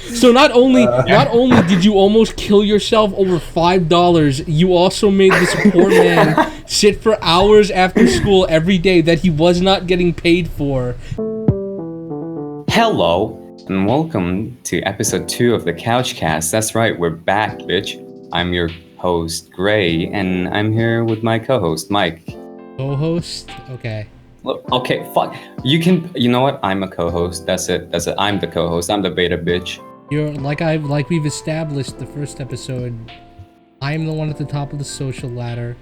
So not only did you almost kill yourself over $5, you also made this poor man sit for hours after school every day that he was not getting paid for. Hello, and welcome to episode 2 of the CouchCast. That's right, we're back, bitch. I'm your host, Gray, and I'm here with my co-host, Mike. Co-host? Okay. Look, okay, fuck. You know what? I'm a co-host. That's it. I'm the co-host. I'm the beta bitch. You're like we've established the first episode. I'm the one at the top of the social ladder.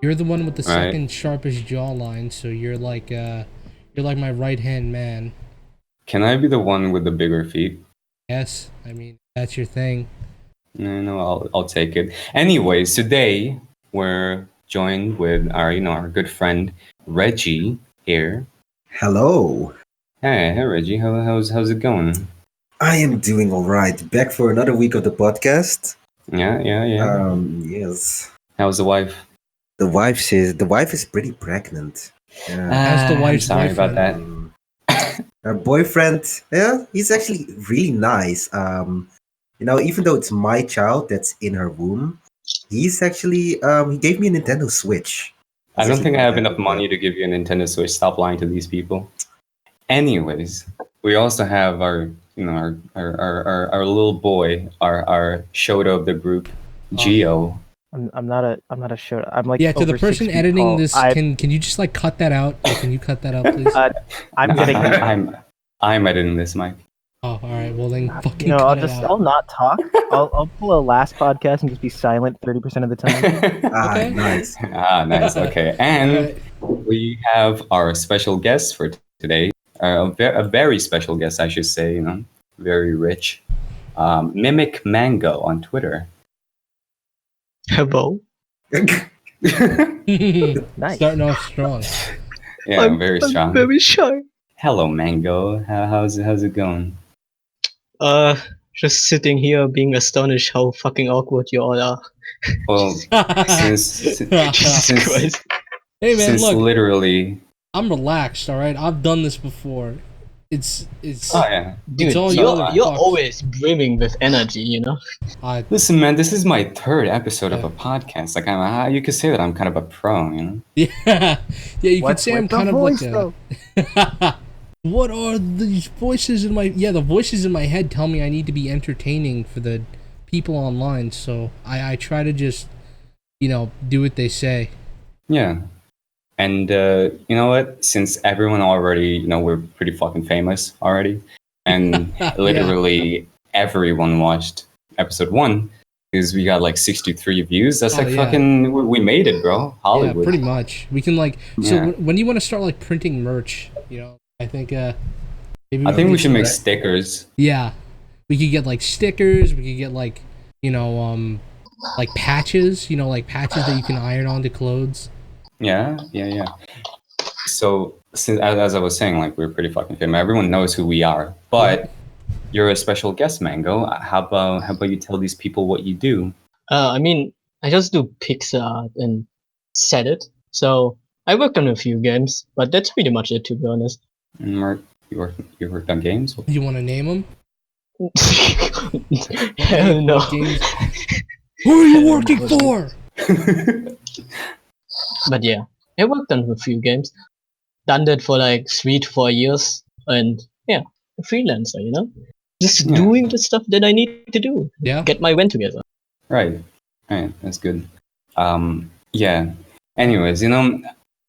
You're the one with the second sharpest jawline, so you're like my right-hand man. Can I be the one with the bigger feet? Yes, I mean that's your thing. No, I'll take it. Anyways, today we're joined with our good friend Reggie here. Hello. Hey Reggie, how's it going? I am doing all right. Back for another week of the podcast. Yeah. Yes. How's the wife? The wife is pretty pregnant. How's the wife's I'm sorry boyfriend? about that. Her boyfriend, he's actually really nice. Even though it's my child that's in her womb, he's actually he gave me a Nintendo Switch. I don't think I have enough money to give you a Nintendo Switch. Stop lying to these people. Anyways, we also have our little boy, our Shoto of the group, Gio. I'm not a show. I'm like Yeah, to the over 6 person feet editing tall. this, can you just like cut that out? Can you cut that out, please? I'm getting. I'm editing this, Mike. Oh, all right. Well then, fucking. I'll not talk. I'll pull a last podcast and just be silent 30% of the time. Okay. Nice. Nice. Okay, and we have our special guest for today. A very special guest, I should say. Very rich. MimicMango on Twitter. Hello. Nice. Starting off strong. Yeah, very strong. I'm very shy. Hello, Mango. How's it going? Just sitting here being astonished how fucking awkward you all are. Well, since Christ. Hey man, since look, literally. I'm relaxed. All right, I've done this before. It's. Oh yeah. Dude, It's all you're fucks. always brimming with energy, you know? Listen, man, this is my third episode of a podcast. Like, you could say that I'm kind of a pro, you know? Yeah, you could say I'm With the kind of voice, like though? a. What are these voices in my? Yeah, the voices in my head tell me I need to be entertaining for the people online. So I try to just, do what they say. Yeah. And you know what? Since everyone already, we're pretty fucking famous already, and literally everyone watched episode 1 because we got like 63 views. That's fucking, we made it, bro. Hollywood. Yeah, pretty much. We can when you want to start like printing merch, I think maybe I think we should make stickers. Yeah, we could get like stickers. We could get like like patches. Like patches that you can iron onto clothes. Yeah. So, since as I was saying, like we're pretty fucking famous. Everyone knows who we are, but you're a special guest, Mango. How about you tell these people what you do? I mean, I just do pixel art and set it. So I worked on a few games, but that's pretty much it, to be honest. You worked on games? You want to name them? Hell no. Who are you working for? But yeah, I worked on a few games. Done that for like 3 to 4 years. And yeah, a freelancer, Just doing the stuff that I need to do. Yeah. Get my rent together. Right. That's good. Yeah. Anyways,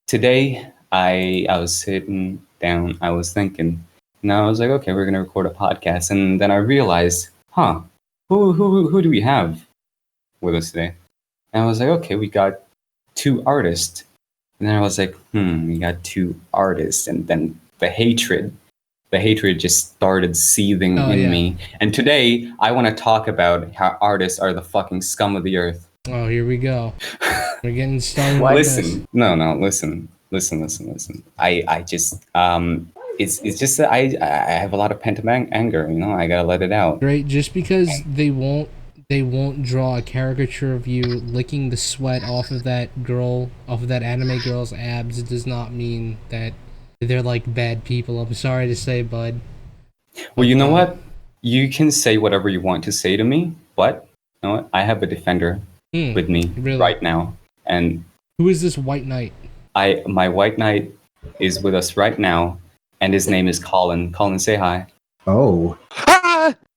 today I was sitting down, I was thinking, I was like, okay, we're gonna record a podcast, and then I realized, who do we have with us today? And I was like, okay, we got 2 artists. And then I was like, we got 2 artists, and then the hatred just started seething in me. And today I want to talk about how artists are the fucking scum of the earth. Oh, here we go. We're getting started. Listen. I just it's just that I have a lot of pent-up anger, I gotta let it out. Great, just because they won't draw a caricature of you licking the sweat off of that anime girl's abs, it does not mean that they're like bad people. I'm sorry to say, bud. Well, you know what? you can say whatever you want to say to me, but you know what? I have a defender with me right now, and who is this white knight? My white knight is with us right now, and his name is Colin. Colin, say hi. Oh,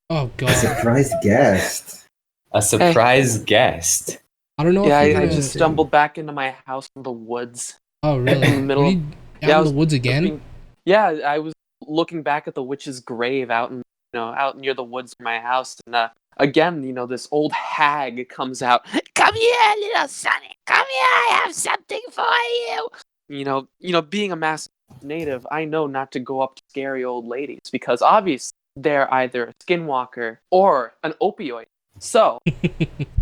Oh god. surprise guest. A surprise guest. I don't know Yeah, if you're I gonna... just stumbled back into my house from the woods. Oh really? in the middle What are of- you out Yeah, I in was the woods again? I was looking back at the witch's grave out near the woods near my house, and again, this old hag comes out. Come here, little Sonny. Come here. I have something for you. Being a mass native, I know not to go up to scary old ladies because obviously they're either a skinwalker or an opioid. So,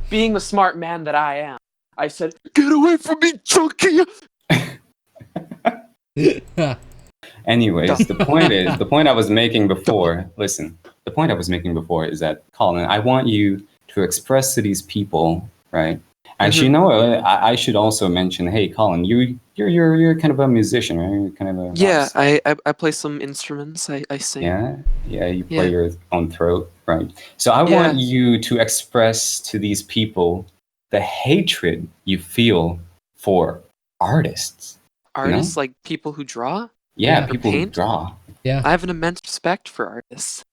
being the smart man that I am, I said, "Get away from me, Chunky!" Anyways, the point I was making before, listen, the point I was making before is that, Colin, I want you to express to these people, right? Actually, you know what? I should also mention, hey, Colin, you're kind of a musician, right? You're kind of a Yeah, rock star. I play some instruments. I sing. Yeah, you play your own throat, right? So I want you to express to these people the hatred you feel for artists. Artists, like people who draw? Yeah, Or people who paint? draw. Yeah. I have an immense respect for artists.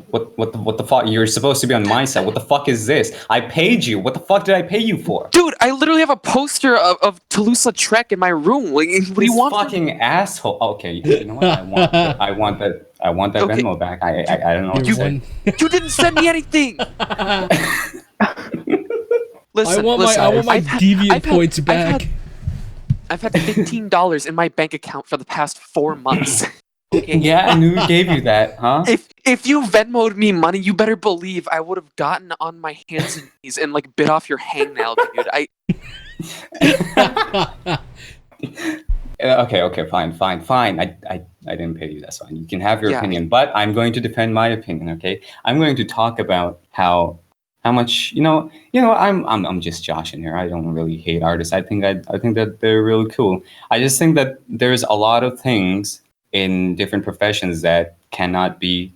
What the fuck? You're supposed to be on my side. What the fuck is this? I paid you. What the fuck did I pay you for? Dude, I literally have a poster of Toulouse-Lautrec in my room. Like, what do you want? Fucking asshole. Okay, you know what? I want that Okay. Venmo back. I don't know what to say. You didn't send me anything. Listen, I want my deviant points back. I've had $15 in my bank account for the past 4 months. Okay. Yeah, and who gave you that, huh? If you Venmo'd me money, you better believe I would have gotten on my hands and knees and bit off your hangnail, dude. Okay, fine. I didn't pay you. That's fine. You can have your opinion, but I'm going to defend my opinion. Okay, I'm going to talk about how much I'm just joshing here. I don't really hate artists. I think that they're really cool. I just think that there's a lot of things in different professions that cannot be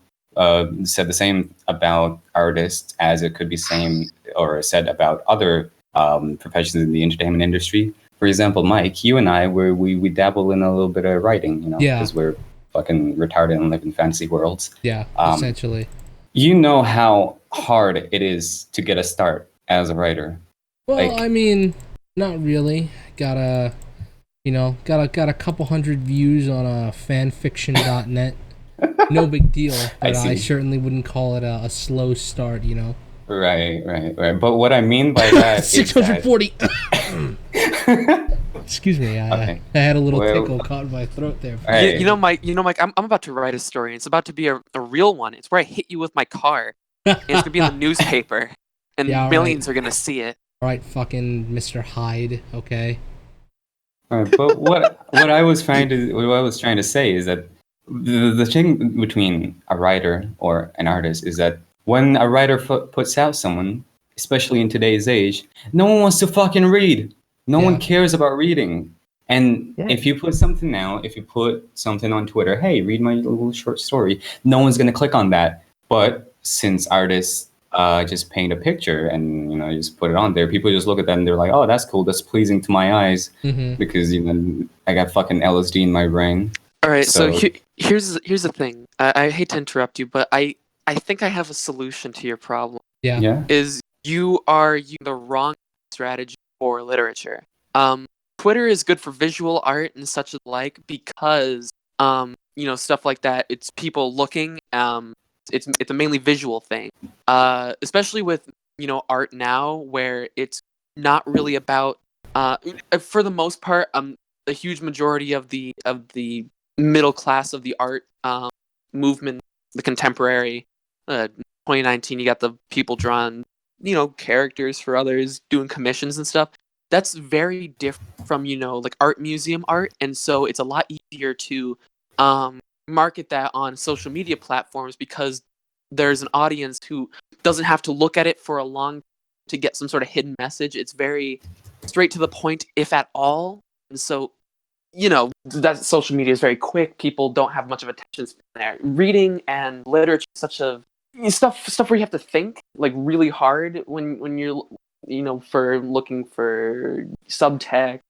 said the same about artists as it could be said about other professions in the entertainment industry. For example, Mike, you and I, we dabble in a little bit of writing, because we're fucking retarded and live in fantasy worlds. Yeah, essentially. You know how hard it is to get a start as a writer. Well, I mean, not really. Got a couple hundred views on fanfiction.net. No big deal, but I certainly wouldn't call it a slow start, Right. But what I mean by that 640. Excuse me, I had a little tickle caught in my throat there. Right. Mike, I'm about to write a story. It's about to be a real one. It's where I hit you with my car. And it's gonna be in the newspaper, and millions are gonna see it. All right, fucking Mr. Hyde. Okay. All right, but what I was trying to say is that the thing between a writer or an artist is that when a writer puts out someone, especially in today's age, no one wants to fucking read. No one cares about reading. And if you put something on Twitter, hey, read my little short story, no one's gonna click on that. But since artists just paint a picture and just put it on there, people just look at that and they're like, oh, that's cool, that's pleasing to my eyes, because I got fucking LSD in my brain. All right, so here's the thing. I hate to interrupt you, but I think I have a solution to your problem. Yeah. Is you are using the wrong strategy for literature. Twitter is good for visual art and such like because stuff like that. It's people looking. It's a mainly visual thing. Especially with art now, where it's not really about. For the most part, a huge majority of the middle class of the art movement, the contemporary 2019, you got the people drawing characters for others, doing commissions and stuff. That's very different from art museum art, and so it's a lot easier to market that on social media platforms because there's an audience who doesn't have to look at it for a long to get some sort of hidden message. It's very straight to the point, if at all, and so that social media is very quick. People don't have much of attention span there. Reading and literature is such a stuff where you have to think like really hard when you're for looking for subtext,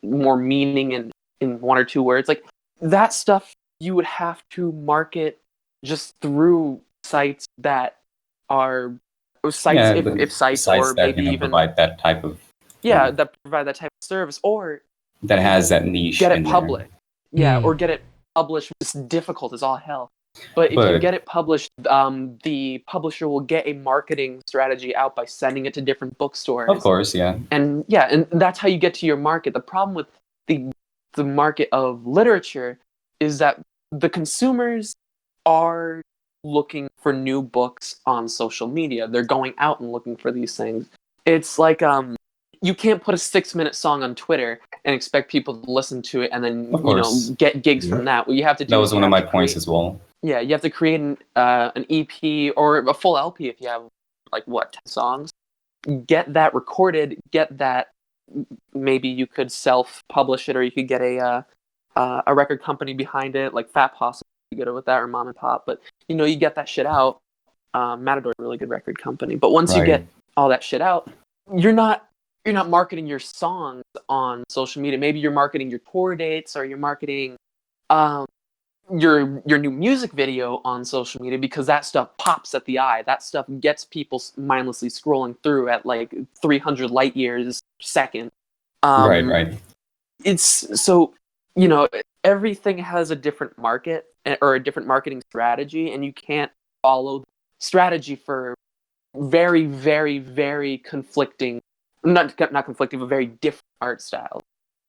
more meaning in one or two words, like that stuff you would have to market just through sites that are sites, if sites, or that maybe even provide that type of that provide that type of service, or that has that niche. Get it in published, or get it published. It's difficult as all hell. But if you get it published, the publisher will get a marketing strategy out by sending it to different bookstores. Of course, yeah. And that's how you get to your market. The problem with the market of literature is that the consumers are looking for new books on social media. They're going out and looking for these things. It's like you can't put a 6-minute song on Twitter and expect people to listen to it and then get gigs from that. What you have to do. That was one of my points as well. Yeah, you have to create an EP or a full LP if you have 10 songs. Get that recorded. Get that. Maybe you could self-publish it, or you could get a record company behind it, like Fat Possum. You get it with that, or Mom and Pop. But you get that shit out. Matador's a really good record company. But once you get all that shit out, you're not marketing your songs on social media. Maybe you're marketing your tour dates, or you're marketing your new music video on social media, because that stuff pops at the eye. That stuff gets people mindlessly scrolling through at 300 light years a second. Right. It's so everything has a different market or a different marketing strategy, and you can't follow strategy for very, very, very conflicting, not conflicting, but very different art styles.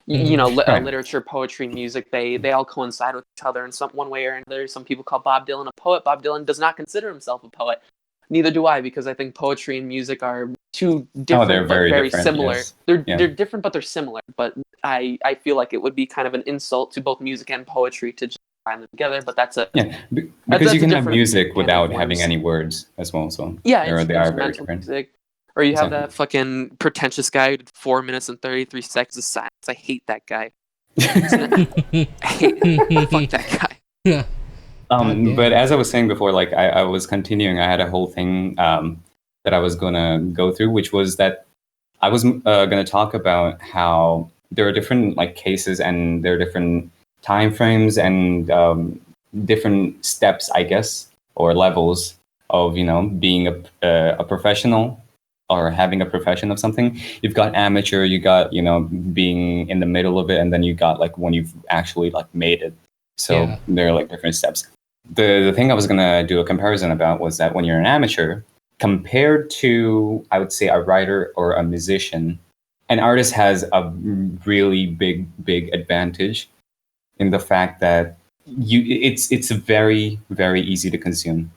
Literature, poetry, music, they all coincide with each other in one way or another. Some people call Bob Dylan a poet. Bob Dylan does not consider himself a poet. Neither do I, because I think poetry and music are two different, they're but very different, similar. yes. They're different, but they're similar. But I feel like it would be kind of an insult to both music and poetry to just find them together. But that's because you can have music without having any words as well. So they are very instrumental different. music. Or you have that fucking pretentious guy who did 4 minutes and 33 seconds of silence. I hate that guy. I hate fuck that guy. Yeah. But as I was saying before, I was continuing. I had a whole thing that I was gonna go through, which was that I was gonna talk about how there are different cases, and there are different time frames and different steps, I guess, or levels of being a professional, or having a profession of something. You've got amateur, you got being in the middle of it, and then you got when you've actually made it. So there are different steps. The thing I was gonna do a comparison about was that when you're an amateur, compared to, I would say, a writer or a musician, an artist has a really big advantage in the fact that it's very, very easy to consume.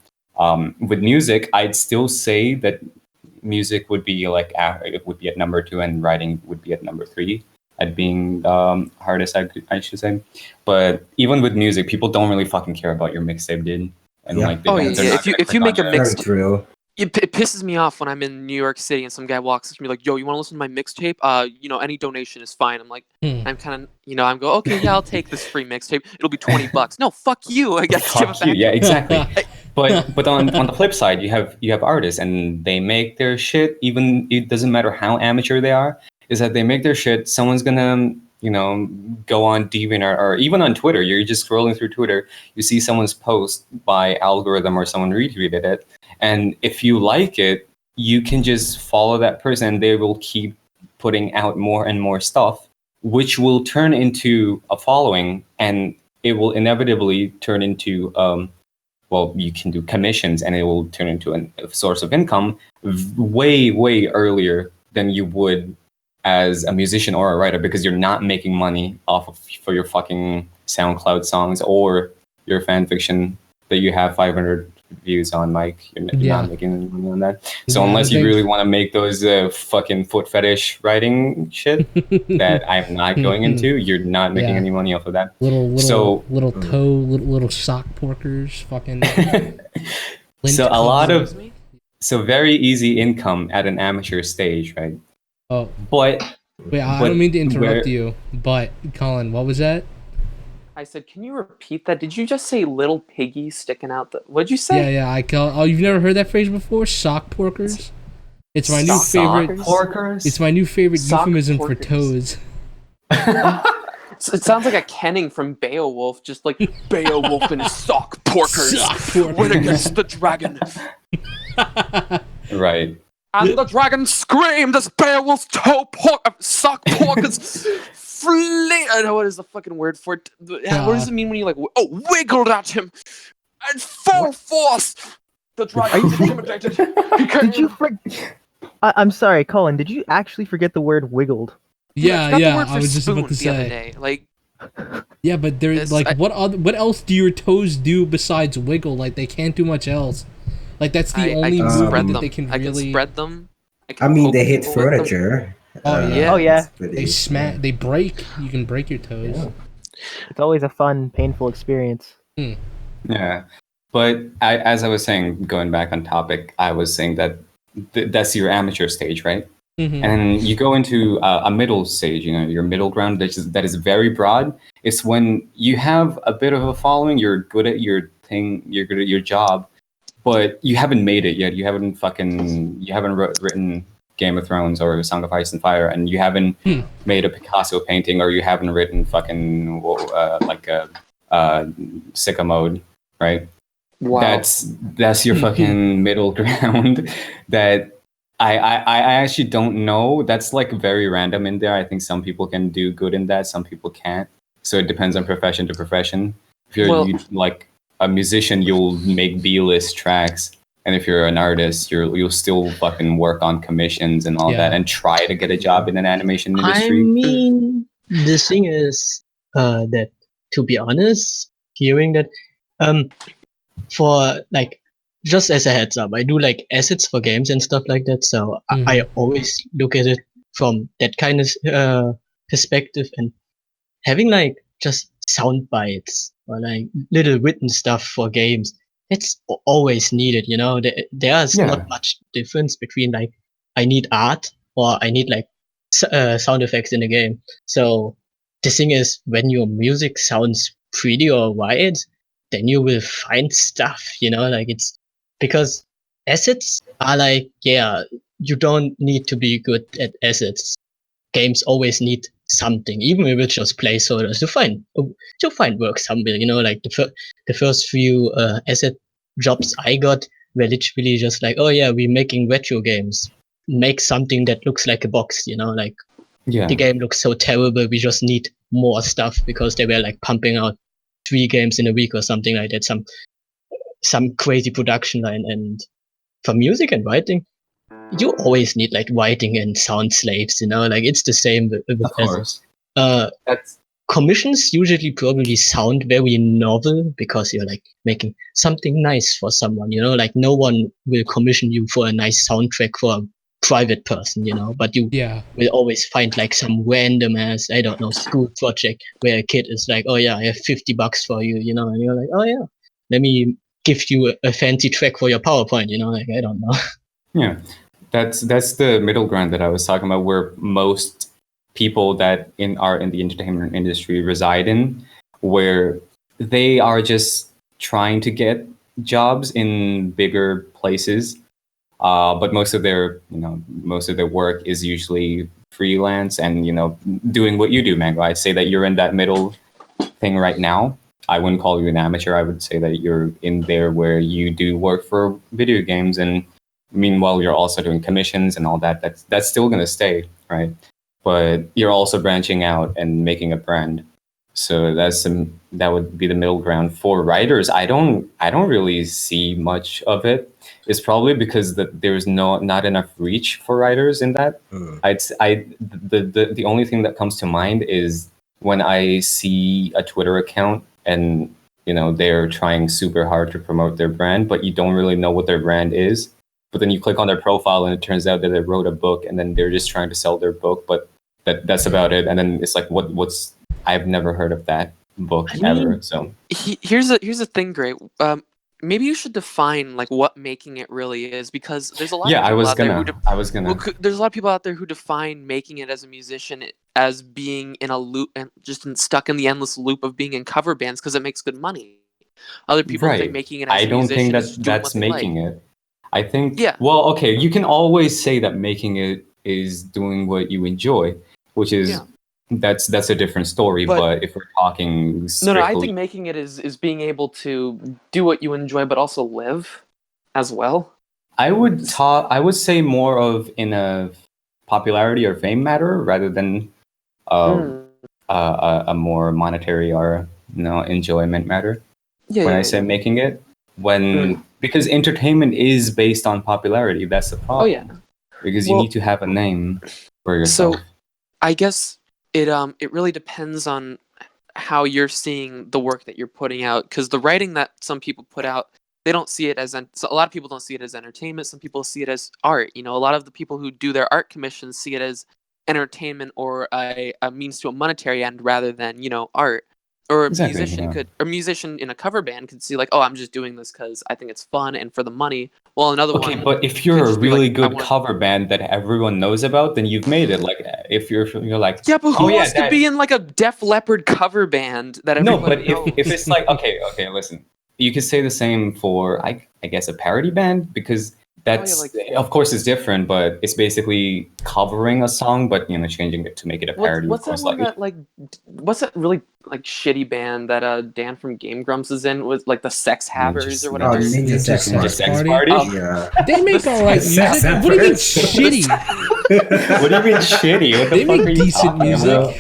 With music, I'd still say that music would be it would be at number 2, and writing would be at number 3 at being hardest, I should say. But even with music, people don't really fucking care about your mixtape, dude. And if you make a mixtape, It pisses me off when I'm in New York City and some guy walks up to me like, "Yo, you want to listen to my mixtape? Any donation is fine." I'm like, I'm kind of, I'm go, okay, yeah, I'll take this free mixtape. It'll be $20. No, fuck you. I guess give it back. Yeah, exactly. But on the flip side, you have artists, and they make their shit. Even it doesn't matter how amateur they are. Is that they make their shit. Someone's gonna go on DeviantArt, or even on Twitter. You're just scrolling through Twitter. You see someone's post by algorithm, or someone retweeted it. And if you like it, you can just follow that person, and they will keep putting out more and more stuff, which will turn into a following, and it will inevitably turn into, you can do commissions, and it will turn into a source of income way, way earlier than you would as a musician or a writer, because you're not making money for your fucking SoundCloud songs or your fan fiction that you have 500 views on, Mike. You're not making any money on that. So unless you really want to make those fucking foot fetish writing shit that I'm not going into, you're not making any money off of that. Little sock porkers, fucking. So very easy income at an amateur stage, right? Oh, but wait, I don't mean to interrupt you, but Colin, what was that? I said, can you repeat that? Did you just say little piggy sticking out the? What'd you say? Yeah, I call. Oh, you've never heard that phrase before? Sock porkers. It's my new favorite. Porkers? It's my new favorite Sock euphemism porkers. for toes. It sounds like a kenning from Beowulf, just like Beowulf and his sock porkers. Sock porkers. Went against the dragon. Right. And the dragon screamed as Beowulf's sock porkers what is the fucking word for it? What does it mean when you like wiggled at him and full force? The dragon intimidated. Did you I'm sorry, Colin. Did you actually forget the word wiggled? Yeah. I I was just about to the other say. day. Like, yeah, but there's like what else do your toes do besides wiggle? Like they can't do much else. Like that's the only movement that they can I really. can spread them. I mean, they hit people with them. furniture. Oh yeah. Oh yeah. They smack. They break. You can break your toes. Yeah. It's always a fun, painful experience. Yeah. But as I was saying, going back on topic, I was saying that that's your amateur stage, right? Mm-hmm. And you go into a middle stage, your middle ground that is very broad. It's when you have a bit of a following, you're good at your thing, you're good at your job, but you haven't made it yet. You haven't written Game of Thrones or Song of Ice and Fire, and you haven't made a Picasso painting, or you haven't written fucking sicko mode, right? Wow. That's your fucking middle ground. That I actually don't know. That's like very random in there. I think some people can do good in that, some people can't. So it depends on profession to profession. If you're like a musician, you'll make B-list tracks. And if you're an artist, you'll still fucking work on commissions and all that, and try to get a job in an animation industry. I mean, the thing is that, to be honest, hearing that, for like, just as a heads up, I do like assets for games and stuff like that. So I always look at it from that kind of perspective, and having like just sound bites or like little written stuff for games. It's always needed, there's not much difference between like I need art or I need like sound effects in a game. So the thing is, when your music sounds pretty or right, then you will find stuff, like it's because assets are like, you don't need to be good at assets. Games always need something, even if it's just placeholders to find work somewhere, like the first few asset jobs I got were literally just like, we're making retro games, make something that looks like a box, like the game looks so terrible, we just need more stuff, because they were like pumping out 3 games in a week or something like that, some crazy production line. And for music and writing, you always need like writing and sound slaves, like it's the same with of course. That's commissions usually probably sound very novel because you're like making something nice for someone, like no one will commission you for a nice soundtrack for a private person, but you will always find like some random ass, I don't know, school project where a kid is like, I have $50 for you, and you're like, let me give you a fancy track for your PowerPoint, like I don't know. Yeah. That's the middle ground that I was talking about, where most people that are in the entertainment industry reside in, where they are just trying to get jobs in bigger places, but most of their work is usually freelance and doing what you do, Mango. I'd say that you're in that middle thing right now. I wouldn't call you an amateur. I would say that you're in there where you do work for video games, and meanwhile you're also doing commissions and all that. That's still gonna stay, right? But you're also branching out and making a brand. So that would be the middle ground. For writers, I don't really see much of it. It's probably because there's not enough reach for writers in that. The only thing that comes to mind is when I see a Twitter account and they're trying super hard to promote their brand, but you don't really know what their brand is. But then you click on their profile and it turns out that they wrote a book, and then they're just trying to sell their book, but that's about it. And then it's like, I've never heard of that book ever. So here's the thing, Gray. maybe you should define like what making it really is, because there's a lot Yeah, of people out there who I was gonna. there's a lot of people out there who define making it as a musician as being in a loop and stuck in the endless loop of being in cover bands because it makes good money. Other people think Right. making it as I a don't think musician is that just doing what that's they making like. it. I think, Yeah. well, okay, you can always say that making it is doing what you enjoy, which is Yeah. that's a different story. But- But if we're talking No, strictly, I think making it is being able to do what you enjoy, but also live as well. I would say more of in a popularity or fame matter rather than a more monetary or enjoyment matter. Yeah, When yeah, I say yeah. making it, because entertainment is based on popularity. That's the problem. Oh yeah. Because you Well- need to have a name for yourself. So, I guess it really depends on how you're seeing the work that you're putting out, because the writing that some people put out, they don't see it as so a lot of people don't see it as entertainment. Some people see it as art. A lot of the people who do their art commissions see it as entertainment or a means to a monetary end rather than art. Or Exactly, yeah. a musician in a cover band could see like, oh, I'm just doing this because I think it's fun and for the money. Well, another Okay, one. but if you're could a just be really like, I good wanna- cover band that everyone knows about, then you've made it. Like if you're like, Yeah, but who oh, yeah, wants to that- be in like a Def Leppard cover band that No, everybody but knows? if it's like okay, listen, you could say the same for I guess a parody band because that's like- of course it's different, but it's basically covering a song, but changing it to make it a parody. What's of that course, one that like? What's that really like shitty band that Dan from Game Grumps is in with like the Sex Habbers or Oh, whatever? Ninja Sex Ninja Party. Sex Party? Party. Oh. Yeah. They make alright Sex music. What do you mean Happers. shitty? What do you mean shitty? What the They fuck make are you decent talking music. about?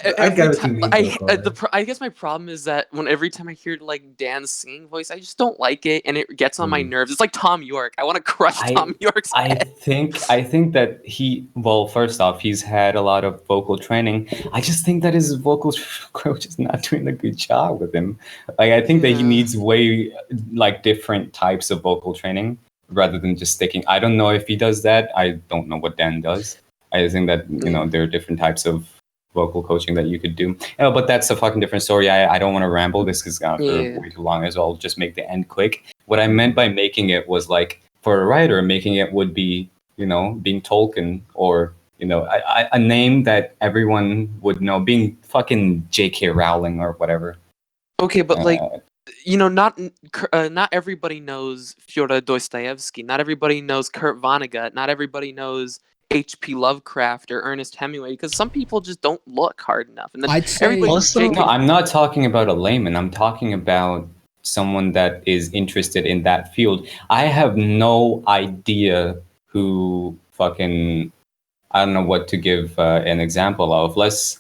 I Every got what you time- mean, I though, I guess my problem is that every time I hear like Dan's singing voice, I just don't like it, and it gets on my nerves. It's like Tom York. I want to crush Tom York's I head. think that first off, he's had a lot of vocal training. I just think that his vocal coach is not doing a good job with him. Like I think that he Yeah. needs way like different types of vocal training rather than just sticking. I don't know if he does that. I don't know what Dan does. I think that there are different types of vocal coaching that you could do. But that's a fucking different story. I don't want to ramble. This is gone for way too long as well. I'll just make the end quick. What I meant by making it was like for a writer, making it would be, being Tolkien or, a name that everyone would know, being fucking J.K. Rowling or whatever. Okay, but like not everybody knows Fyodor Dostoevsky. Not everybody knows Kurt Vonnegut. Not everybody knows H.P. Lovecraft or Ernest Hemingway, because some people just don't look hard enough. And then I'd say- everybody Also- J.K. No, I'm not talking about a layman. I'm talking about someone that is interested in that field. I have no idea who fucking I don't know what to give an example of. Let's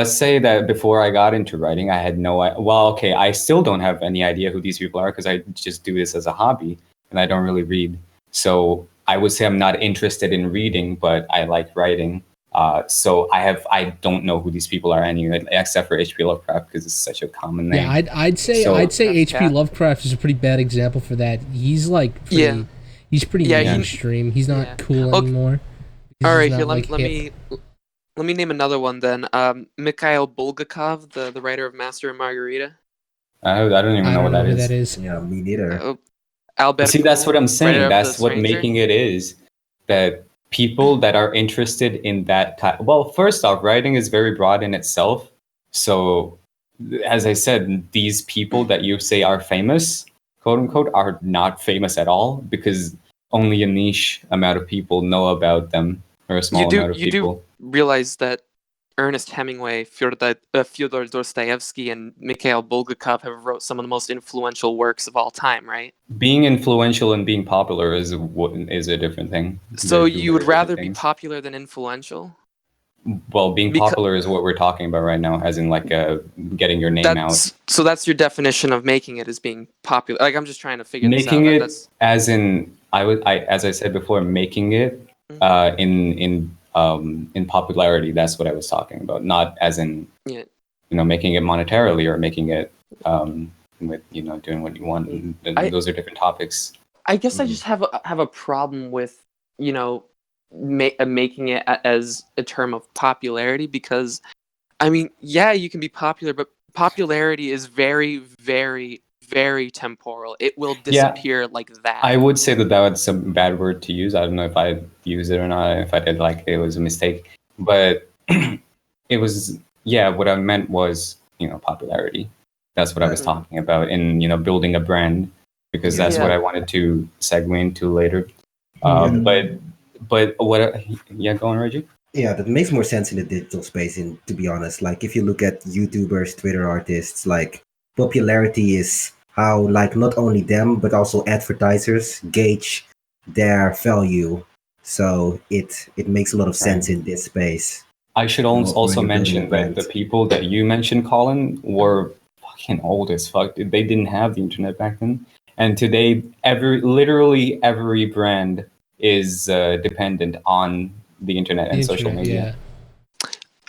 say that before I got into writing, I had I still don't have any idea who these people are because I just do this as a hobby and I don't really read. So I would say I'm not interested in reading, but I like writing. So I don't know who these people are anyway, except for H.P. Lovecraft because it's such a common name. Yeah, I'd say That's H.P. cat. Lovecraft is a pretty bad example for that. He's like pretty, he's pretty Yeah, he- mainstream. He's not yeah. cool Okay. anymore. All He's right, not, here like, let hip. me name another one then. Mikhail Bulgakov, the writer of Master and Margarita. I don't even I know don't what know that who is. that is. Yeah, me neither. Albert. See, that's what I'm writer saying. of That's The what Stranger. making it is. That people that are interested in that type. Well, first off, writing is very broad in itself. So, as I said, these people that you say are famous, quote unquote, are not famous at all because only a niche amount of people know about them, or a small amount of You people. do realize that Ernest Hemingway, Fyodor Dostoevsky, and Mikhail Bulgakov have wrote some of the most influential works of all time, right? Being influential and being popular is a different thing. So They're two you would very rather different be things. popular than influential? Well, being Becau- popular is what we're talking about right now, as in like getting your name out. So that's your definition of making it as being popular. Like I'm just trying to figure Making this out. it That's as in as I said before, making it in popularity. That's what I was talking about, not as in yeah. making it monetarily or making it with doing what you want. Those are different topics. I guess I just have a problem with making it as a term of popularity, because I mean, yeah, you can be popular, but popularity is very, very, very temporal. It will Yeah. disappear like that. I would say that that's a bad word to use. I don't know if I used it or not. If I did, like, it was a mistake. But it was, yeah, what I meant was, popularity. That's what I was talking about, and building a brand, because that's what I wanted to segue into later. But what? Yeah, go on, Reggie. Yeah, that makes more sense in the digital space. And to be honest, like if you look at YouTubers, Twitter artists, like popularity is how like not only them but also advertisers gauge their value. So it makes a lot of sense in this space. I should when also you're building a mention that the brand. people that you mentioned, Colin, were fucking old as fuck. They didn't have the internet back then, and today, literally every brand is dependent on the internet and social media.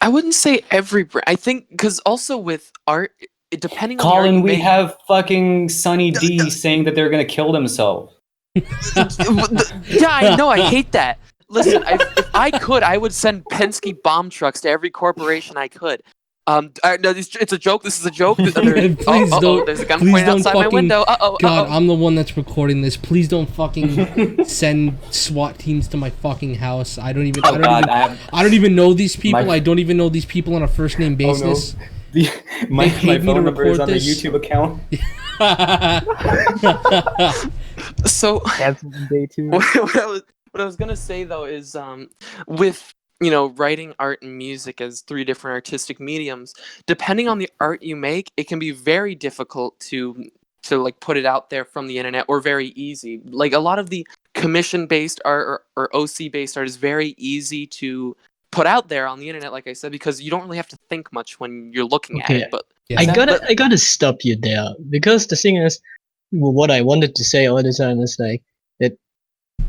I wouldn't say every brand. I think because also with art, depending on Colin, the art we you make, have fucking Sunny D saying that they're gonna kill themselves. yeah, I know. I hate that. Listen, if I could, I would send Penske bomb trucks to every corporation I could. No, it's a joke. This is a joke. Please don't. There's a gun Please pointed don't outside fucking, my window. God, I'm the one that's recording this. Please don't fucking send SWAT teams to my fucking house. I don't even know these people. I don't even know these people on a first name basis. Oh, no. My phone number is on the YouTube account. So Cancel day 2. what I was gonna say though is with writing art and music as 3 different artistic mediums, depending on the art you make, it can be very difficult to like put it out there from the internet, or very easy. Like a lot of the commission based art or OC based art is very easy to put out there on the internet, like I said, because you don't really have to think much when you're looking at it. But I gotta stop you there, because the thing is, what I wanted to say all the time is like that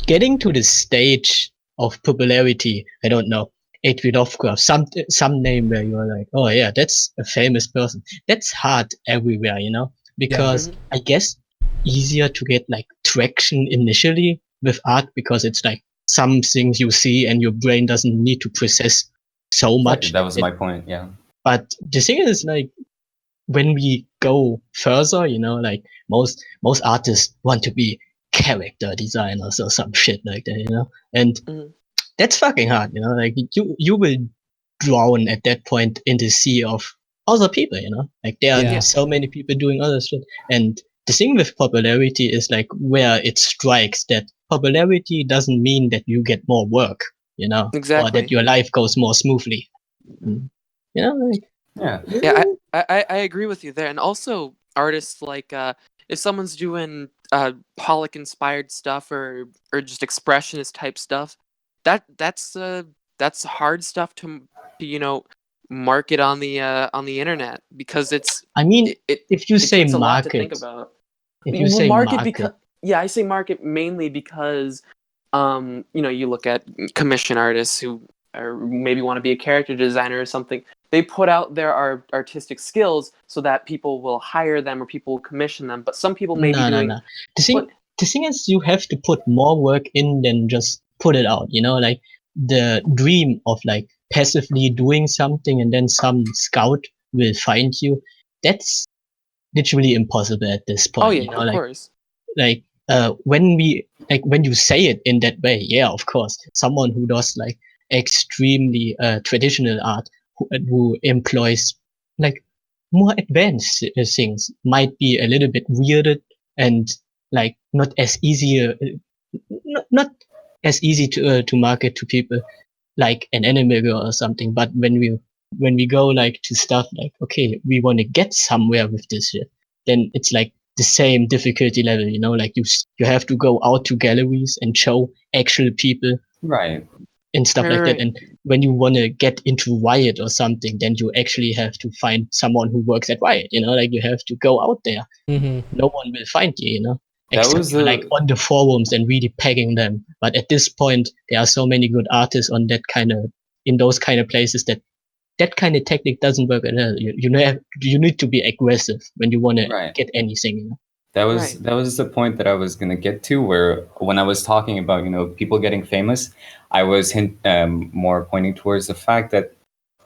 getting to the stage of popularity, I don't know, H.P. Lovecraft, some name where you're like, oh yeah, that's a famous person. That's hard everywhere, because I guess easier to get like traction initially with art, because it's like some things you see and your brain doesn't need to process so much. That was my point, yeah. But the thing is, like, when we go further, like most artists want to be character designers or some shit like that, and that's fucking hard, like you will drown at that point in the sea of other people, like there are so many people doing other shit. And the thing with popularity is like where it strikes that popularity doesn't mean that you get more work, exactly, or that your life goes more smoothly. I agree with you there. And also artists like if someone's doing Pollock inspired stuff or just expressionist type stuff, that's hard stuff to market on the internet, because it's, I mean, if you say takes a lot to market, think about. if you say market, because I say market mainly because you look at commission artists who maybe want to be a character designer or something. They put out their artistic skills so that people will hire them or people will commission them. But some people may be doing. No. The thing is, you have to put more work in than just put it out. Like the dream of like passively doing something and then some scout will find you. That's literally impossible at this point. Oh yeah, of course. Like when you say it in that way, yeah, of course, someone who does like extremely traditional art who employs like more advanced things might be a little bit weirded and like not as easy not as easy to market to people like an anime girl or something. But when we go like to stuff like, okay, we want to get somewhere with this shit, then it's like the same difficulty level, like you have to go out to galleries and show actual people, right, and stuff like that. And when you want to get into Riot or something, then you actually have to find someone who works at Riot, like you have to go out there. No one will find you, except like on the forums and really pegging them. But at this point, there are so many good artists on in those kind of places that kind of technique doesn't work at all. You need to be aggressive when you want to get anything. That was the point that I was gonna get to, where when I was talking about people getting famous, I was more pointing towards the fact that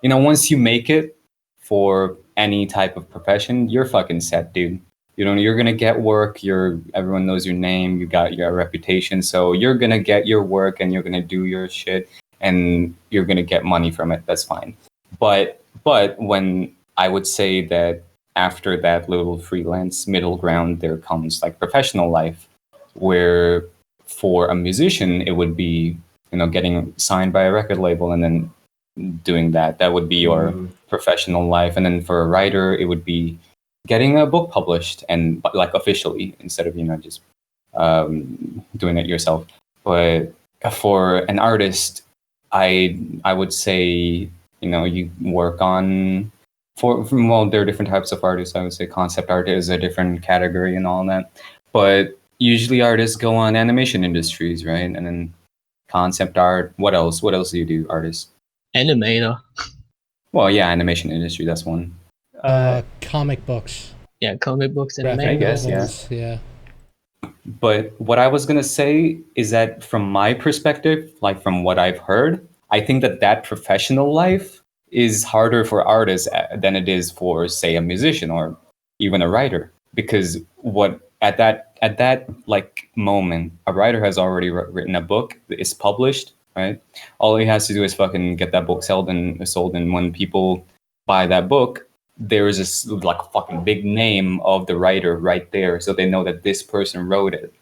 once you make it for any type of profession, you're fucking set, dude. You're gonna get work. Everyone knows your name. You got your reputation, so you're gonna get your work and you're gonna do your shit, and you're gonna get money from it. That's fine. But when I would say that after that little freelance middle ground, there comes like professional life, where for a musician it would be getting signed by a record label and then doing that. That would be your professional life, and then for a writer it would be getting a book published and like officially instead of just doing it yourself. But for an artist, I would say you work on well, there are different types of artists. I would say concept art is a different category and all that, but usually artists go on animation industries, right? And then concept art. What else do you do, artists? Animator. Well, yeah, animation industry, that's one. Comic books. Yeah, comic books and Graphic I guess, novels, yeah. But what I was gonna say is that from my perspective, like from what I've heard, I think that professional life is harder for artists than it is for, say, a musician or even a writer, because at that like moment, a writer has already written a book, it's published, right? All he has to do is fucking get that book sold, and when people buy that book, there is this like fucking big name of the writer right there, so they know that this person wrote it.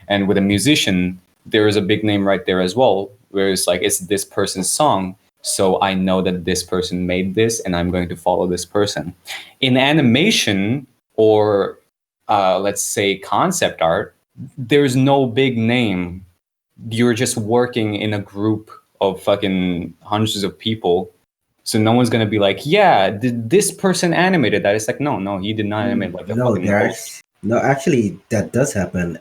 And with a musician, there is a big name right there as well, where it's like it's this person's song, so I know that this person made this, and I'm going to follow this person. In animation or let's say concept art, there's no big name. You're just working in a group of fucking hundreds of people. So no one's gonna be like, yeah, did this person animated that? It's like, no, he did not animate like a No, fucking actually, that does happen.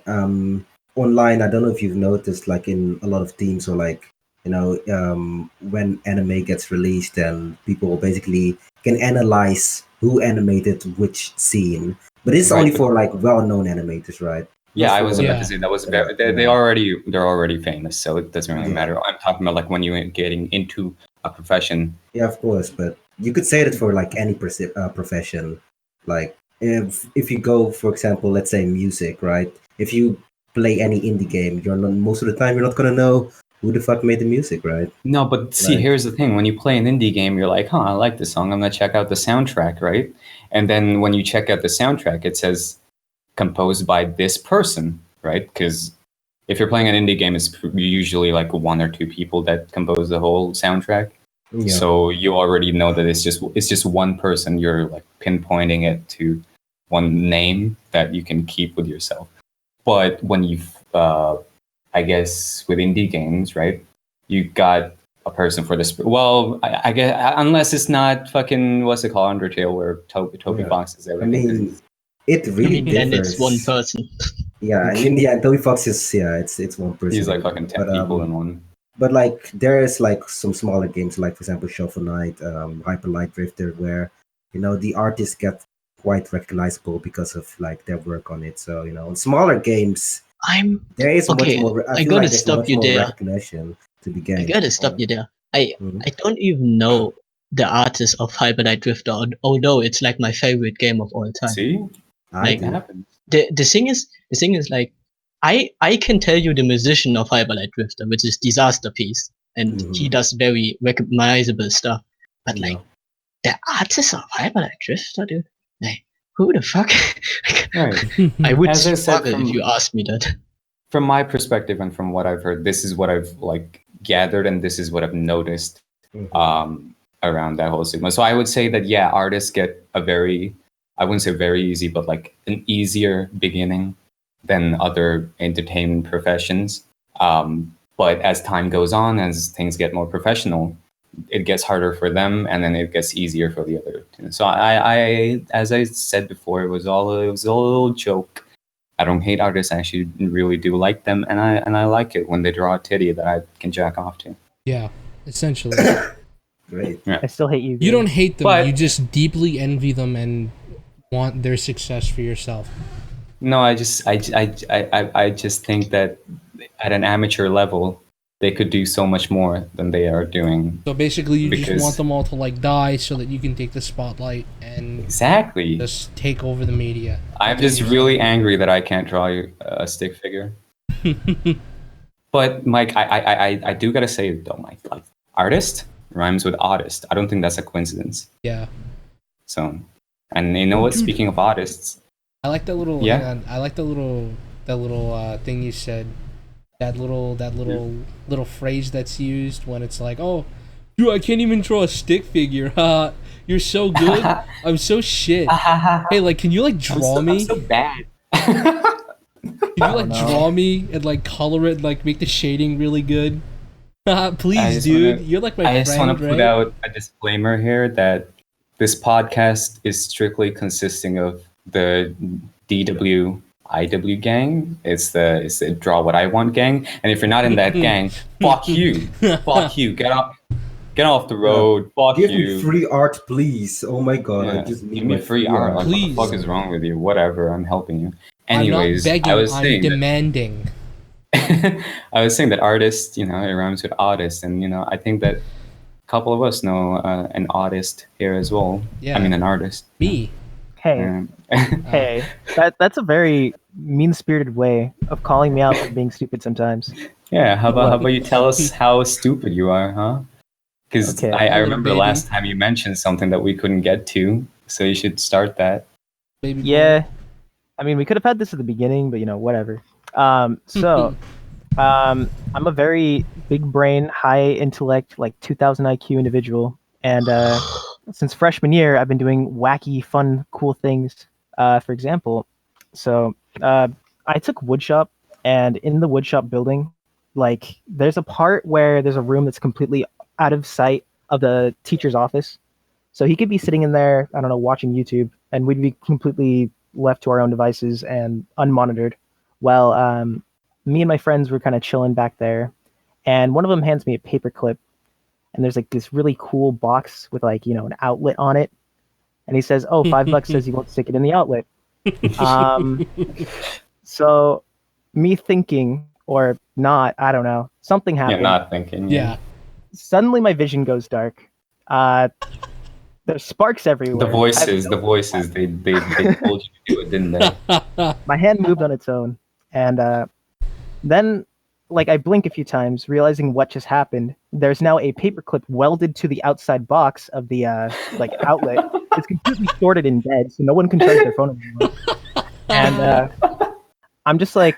Online, I don't know if you've noticed, like in a lot of teams, or like when anime gets released, and people basically can analyze who animated which scene, but it's only for like well-known animators, right? Yeah, Not I was for- about to say that was very. They're already famous, so it doesn't really matter. I'm talking about like when you're getting into a profession. Yeah, of course, but you could say that for like any profession. Like if you go, for example, let's say music, right? If you play any indie game, you're not, most of the time you're not gonna know who the fuck made the music, right? No, but see, here's the thing: when you play an indie game, you're like, I like this song. I'm gonna check out the soundtrack, right? And then when you check out the soundtrack, it says composed by this person, right? Because if you're playing an indie game, it's usually like one or two people that compose the whole soundtrack. Yeah. So you already know that it's just one person. You're like pinpointing it to one name that you can keep with yourself. But when I guess with indie games, right, you got a person for this. Well, I guess unless it's not fucking what's it called, Undertale, where Toby Fox is everything. I mean, it really differs. And it's one person. Yeah, I mean, Toby Fox is it's one person. He's like fucking 10 people in one. But like there is like some smaller games, like for example Shovel Knight, Hyper Light Drifter, where the artists get quite recognizable because of like their work on it. So in smaller games, there is okay, much more. I gotta stop you there. Recognition to be gained. I gotta stop you there. I don't even know the artist of Hyper Light Drifter, although it's like my favorite game of all time. See, like happens. The thing is like I can tell you the musician of Hyper Light Drifter, which is Disaster Piece, and he does very recognizable stuff. But like the artist of Hyper Light Drifter, dude, like who the fuck? Right. I would struggle if you asked me that. From my perspective and from what I've heard, this is what I've like gathered, and this is what I've noticed around that whole segment. So I would say that artists get a very, I wouldn't say very easy, but like an easier beginning than other entertainment professions. But as time goes on, as things get more professional, it gets harder for them, and then it gets easier for the other. So I as I said before, it was all a little joke. I don't hate artists. I actually really do like them, and I like it when they draw a titty that I can jack off to. Yeah, essentially. Great. Yeah. I still hate you. You don't hate them. But- you just deeply envy them and want their success for yourself. No, I just think that at an amateur level, they could do so much more than they are doing. So basically, you just Because- want them all to like die so that you can take the spotlight and Exactly. just take over the media. I'm just really angry that I can't draw a stick figure. But Mike, I do gotta say though, Mike, like artist rhymes with artist. I don't think that's a coincidence. Yeah, So, and you know what? Speaking of artists, I like that little. Yeah. Hang on, I like that little thing you said. That little phrase that's used when it's like, oh, dude, I can't even draw a stick figure. You're so good. I'm so shit. Hey, like, can you like draw me? I'm so bad. Can you like draw me and like color it, like make the shading really good? Please, dude. You're like my friend, I just want to put right? out a disclaimer here that this podcast is strictly consisting of the DWIW gang. It's the Draw What I Want gang. And if you're not in that gang, fuck you. Fuck you. Get off the road. Fuck Give you. me free art, please. Oh my god, I Yeah. just need Give me my free art. Like, Please. what the fuck is wrong with you? Whatever. I'm helping you. I'm Anyways, not begging. I was I'm saying that- demanding. I was saying that artist, it rhymes with artist, and I think that a couple of us know an artist here as well. Yeah. I mean, an artist. Me. Hey, Um, hey, that's a very mean-spirited way of calling me out for being stupid sometimes. yeah. How about you tell us how stupid you are, huh? Because Okay. I remember Baby. last time you mentioned something that we couldn't get to, so you should start that. Baby boy. Yeah, I mean, we could have had this at the beginning, but whatever. So, I'm a very big brain, high intellect, like 2000 IQ individual, and since freshman year, I've been doing wacky, fun, cool things. For example, I took woodshop, and in the woodshop building, like, there's a part where there's a room that's completely out of sight of the teacher's office. So he could be sitting in there, I don't know, watching YouTube, and we'd be completely left to our own devices and unmonitored. Well, me and my friends were kind of chilling back there, and one of them hands me a paperclip, and there's like this really cool box with like, an outlet on it. And he says, oh, $5 says you won't stick it in the outlet. So me thinking, or not, I don't know, something Yeah, happened. not thinking. Yeah. Suddenly my vision goes dark. There's sparks everywhere. The voices, they told you to do it, didn't they? My hand moved on its own, and then like I blink a few times, realizing what just happened. There's now a paperclip welded to the outside box of the like outlet. It's completely shorted and dead, so no one can charge their phone anymore. And I'm just like,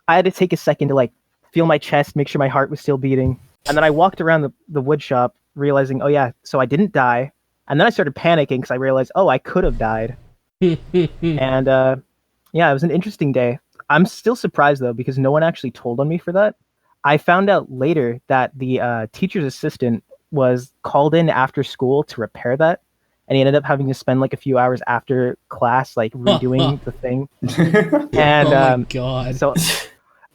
I had to take a second to like feel my chest, make sure my heart was still beating, and then I walked around the wood shop, realizing, oh yeah, so I didn't die. And then I started panicking because I realized, oh, I could have died. And yeah, it was an interesting day. I'm still surprised though, because no one actually told on me for that. I found out later that the teacher's assistant was called in after school to repair that, and he ended up having to spend like a few hours after class like redoing the thing. And Oh my god. so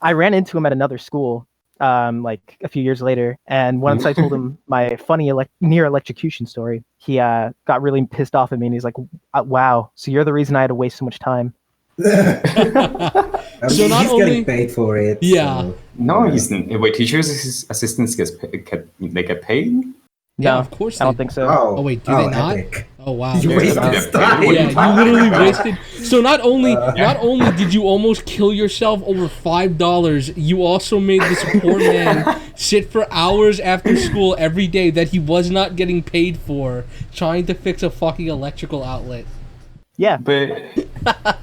I ran into him at another school like a few years later, and once I told him my funny near electrocution story, he got really pissed off at me, and he's like, wow, so you're the reason I had to waste so much time. I mean, So not he's only- getting paid for it. Yeah. so- No, he's wait. Teachers' assistants they get paid. Yeah, No, of course I don't they think so. Oh, Oh, wait, do they not? Epic. Oh wow. You wasted Yeah. his time. Yeah, you literally wasted. So not only did you almost kill yourself over $5, you also made this poor man sit for hours after school every day that he was not getting paid for, trying to fix a fucking electrical outlet. Yeah, But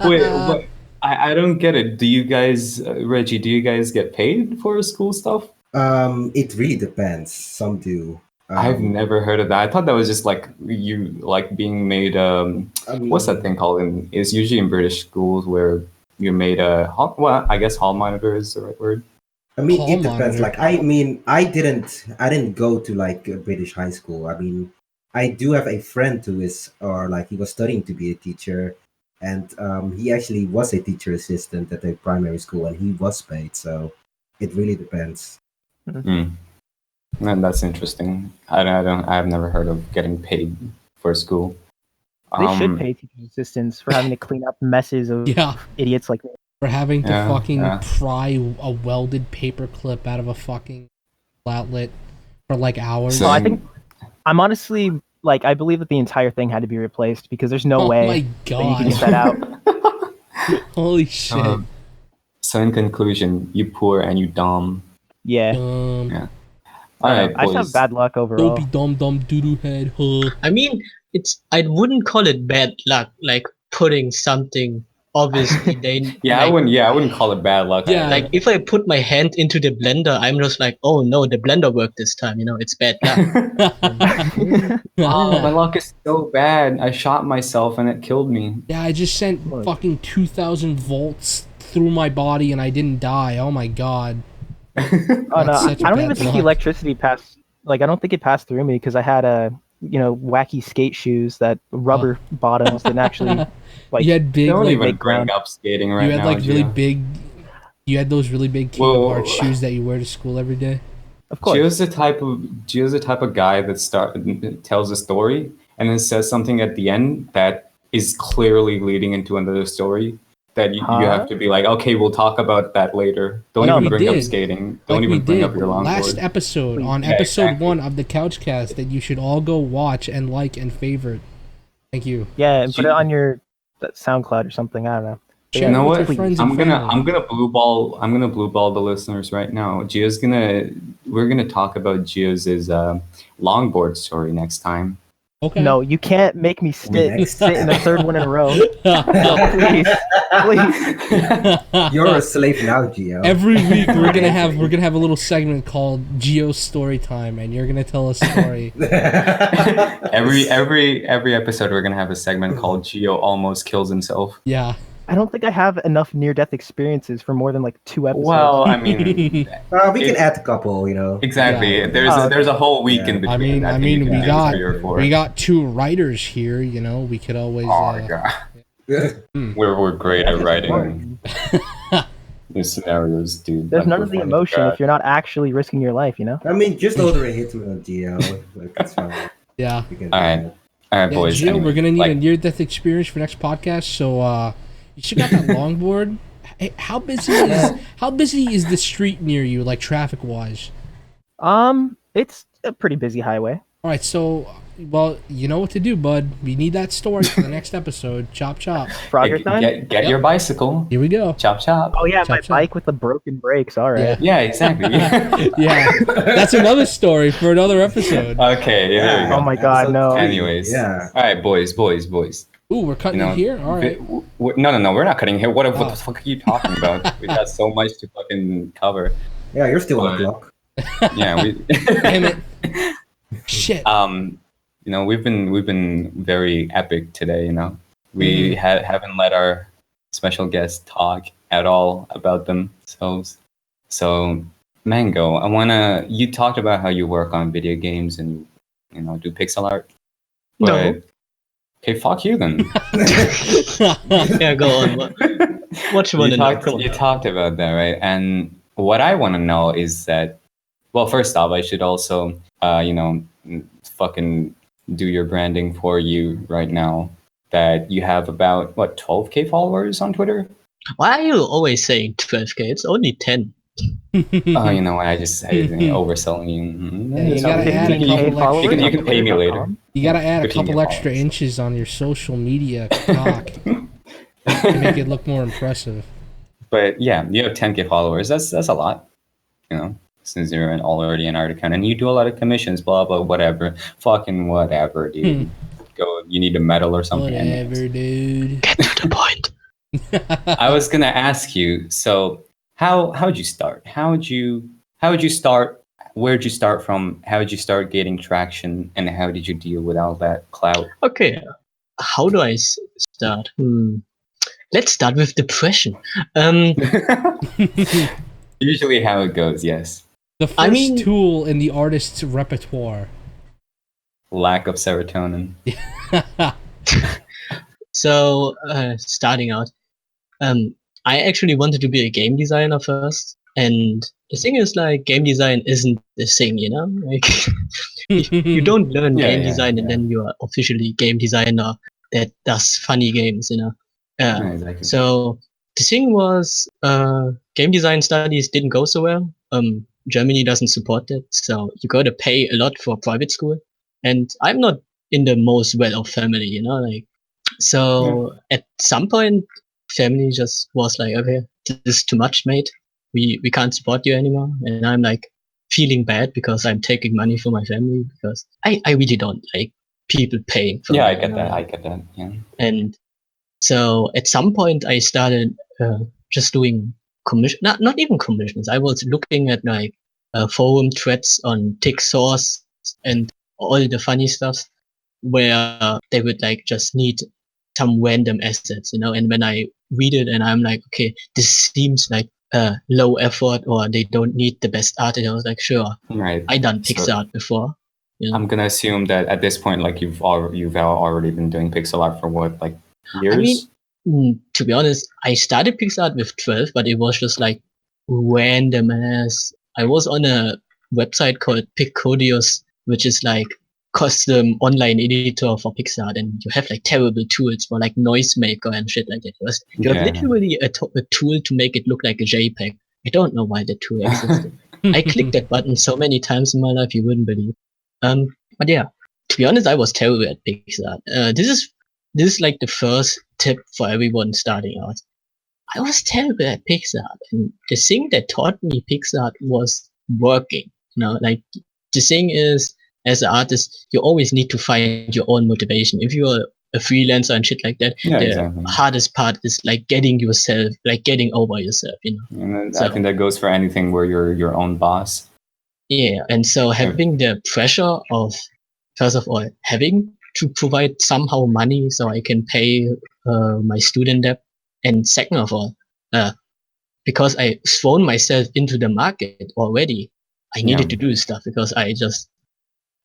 wait, I don't get it. Do you guys, Reggie? Do you guys get paid for school stuff? It really depends. Some do. I've never heard of that. I thought that was just like you like being made. I mean, What's that thing called? It's usually in British schools where you're made well, I guess hall monitor is the right word. I mean, Hall it depends. monitor. Like, I mean, I didn't go to like a British high school. I mean, I do have a friend who is, or like, he was studying to be a teacher, and he actually was a teacher assistant at a primary school, and he was paid. So it really depends. And that's interesting. I've never heard of getting paid for school. they should pay teachers assistants for having to clean up messes of Yeah, idiots like me. for having to Yeah, fucking yeah. pry a welded paper clip out of a fucking outlet for like hours. So- I think I'm honestly like I believe that the entire thing had to be replaced because there's no Oh way my that you can god! get that out. Holy shit! So in conclusion, you poor and you dumb. Yeah. Yeah. All right, I just have boys. bad luck overall. Dopey dum dum doo doo head. Huh. I mean, I wouldn't call it bad luck, like putting something obviously they Yeah, like, I wouldn't call it bad luck. Yeah. like if I put my hand into the blender, I'm just like, oh no, the blender worked this time, it's bad luck. Oh, my luck is so bad. I shot myself and it killed me. Yeah, I just sent fucking 2,000 volts through my body and I didn't die. Oh my god. Oh no, That's I such don't bad even think the luck. electricity passed. Like I don't think it passed through me because I had wacky skate shoes that rubber bottoms didn't actually like. You had big, Don't like, even make bring ground. up skating right you had now. like really Gio. big. You had those really big Kingdom Whoa. Hearts shoes that you wear to school every day. Of course. Gio's the type of guy that tells a story and then says something at the end that is clearly leading into another story. That you have to be like, okay, we'll talk about that later. Don't Like even we bring up did. skating. Like Don't we even bring did up your last longboard. episode on Yeah, episode exactly. 1 of the CouchCast that you should all go watch and like and favorite. Thank you. Yeah, and put it on your SoundCloud or something. I don't know. But Share You know it with what? your friends and I'm gonna blue ball the listeners right now. We're gonna talk about Gio's longboard story next time. Okay. No, you can't make me sit Next. in the third one in a row. No, please, please. You're a slave now, Gio. Every week we're gonna have a little segment called Geo's Story Time, and you're gonna tell a story. every episode we're gonna have a segment called Gio almost kills himself. Yeah. I don't think I have enough near-death experiences for more than like 2 episodes. Well, I mean, We can add a couple, exactly. Yeah. There's a whole week in Yeah. between. I mean, think you we can got do 3 or 4. we got 2 writers here. We could always. Oh god, we're great at writing these scenarios, dude. There's Like, none we're of the funny. emotion if you're not actually risking your life, I mean, just order a Hitman, Gio. Like, it's fine. Yeah. You can All right. do All right, Yeah, boys. Gio, anyway, we're gonna need like, a near-death experience for next podcast. So you should got that longboard. Hey, how busy is the street near you, like traffic-wise? It's a pretty busy highway. All right, so well, you know what to do, bud. We need that story for the next episode. Chop chop. Frogger time? get your bicycle. Here we go. Chop chop. Oh yeah, my Chop, chop. bike with the broken brakes. All right. Yeah, exactly. Yeah, that's another story for another episode. Okay. Yeah. There we go. Oh my god, no. Anyways. Yeah. All right, boys. Ooh, we're cutting it here. All right. No, we're not cutting here. What Oh. the fuck are you talking about? We got so much to fucking cover. Yeah, you're still on the But- clock. Yeah, we. Damn it. Shit. We've been very epic today. We haven't let our special guests talk at all about them. So Mango, you talked about how you work on video games and do pixel art. No. But, okay, fuck you then. Yeah, go on. What you want to know? You talked about that, right? And what I want to know is that, well, first off, I should also, fucking do your branding for you right now. That you have about 12K followers on Twitter. Why are you always saying 12K? It's only 10. Oh, you know what? I overselling you. Yeah, you gotta add a couple followers extra. You can pay me later. You gotta add a 15K couple extra followers. inches on your social media cock to make it look more impressive. But yeah, you have 10K followers. That's a lot. Since you're already an art account and you do a lot of commissions, blah blah, whatever, fucking whatever, dude. Go. You need a medal or something. Whatever, dude. Get to the point. I was gonna ask you. So how'd you start? How'd you start? Where'd you start from? How'd you start getting traction? And how did you deal with all that clout? Okay, how do I start? Let's start with depression. Usually how it goes, yes. The first tool in the artist's repertoire. Lack of serotonin. So, starting out, I actually wanted to be a game designer first. And the thing is, like, game design isn't the thing, Like, you don't learn game design and then you are officially game designer that does funny games, Yeah, exactly. So the thing was, game design studies didn't go so well. Germany doesn't support that, so you gotta pay a lot for private school. And I'm not in the most well-off family, like, so at some point, family just was like, okay, this is too much, mate. We can't support you anymore. And I'm like feeling bad because I'm taking money from my family because I really don't like people paying for me. I get that. I get that. Yeah. And so at some point I started just doing commission, not even commissions. I was looking at like forum threads on tick source and all the funny stuff where they would like just need some random assets, and when I read it and I'm like, okay, this seems like low effort or they don't need the best art, and I was like, sure, Right. I done pixel art before. I'm gonna assume that at this point, like you've already been doing pixel art for what, like years? I mean, to be honest, I started pixel art with 12, but it was just like random ass. I was on a website called Picodios, which is like custom online editor for pixel art, and you have like terrible tools for like noisemaker and shit like that. You have literally a tool to make it look like a JPEG. I don't know why the tool existed. I clicked that button so many times in my life you wouldn't believe. But yeah, to be honest, I was terrible at pixel art. This is like the first tip for everyone starting out. I was terrible at pixel art, and the thing that taught me pixel art was working. Like the thing is, as an artist, you always need to find your own motivation. If you're a freelancer and shit like that, the hardest part is like getting over yourself. And I think that goes for anything where you're your own boss. Yeah, and so having the pressure of, first of all, having to provide somehow money so I can pay my student debt, and second of all, because I thrown myself into the market already, I needed to do stuff because I just,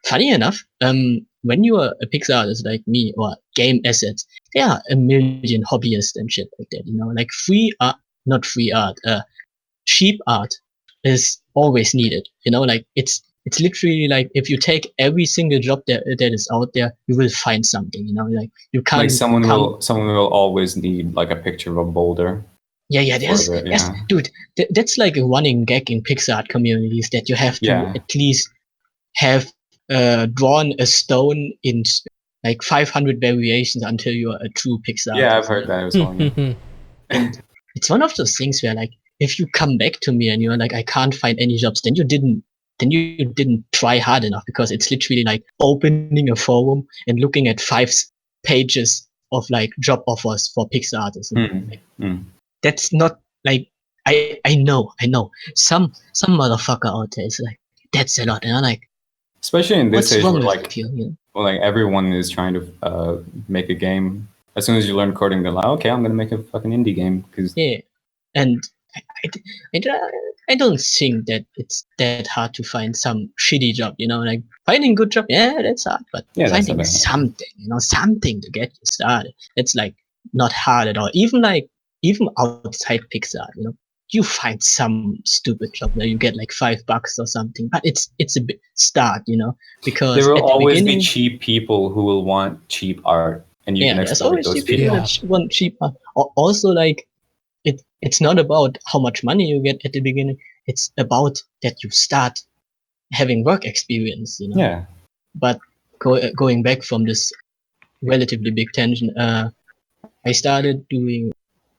funny enough, when you are a pixel artist like me or game assets, there are a million hobbyists and shit like that, like not free art, cheap art is always needed, like it's literally like if you take every single job that is out there, you will find something, like you can't. Like someone will always need like a picture of a boulder. Yeah, dude, that's like a running gag in pixel art communities that you have to at least have drawn a stone in like 500 variations until you are a true pixel artist. Yeah, I've heard that as well. Yeah. And it's one of those things where like if you come back to me and you're like, I can't find any jobs, then you didn't try hard enough, because it's literally like opening a forum and looking at 5 pages of like job offers for pixel artists. That's not like, I know some motherfucker out there is like, that's a lot, and I'm like, especially in this age where like everyone is trying to make a game. As soon as you learn coding, they're like, okay, I'm gonna make a fucking indie game. And I don't think that it's that hard to find some shitty job, like finding good job, that's hard, but finding something, something to get you started, it's like not hard at all. Even outside pixel art, you find some stupid job where you get like $5 or something, but it's a bit start, because there will always be cheap people who will want cheap art, and you can exploit those people. That want cheap art. Also, like it's not about how much money you get at the beginning. It's about that you start having work experience, Yeah. But going back from this relatively big tangent, I started doing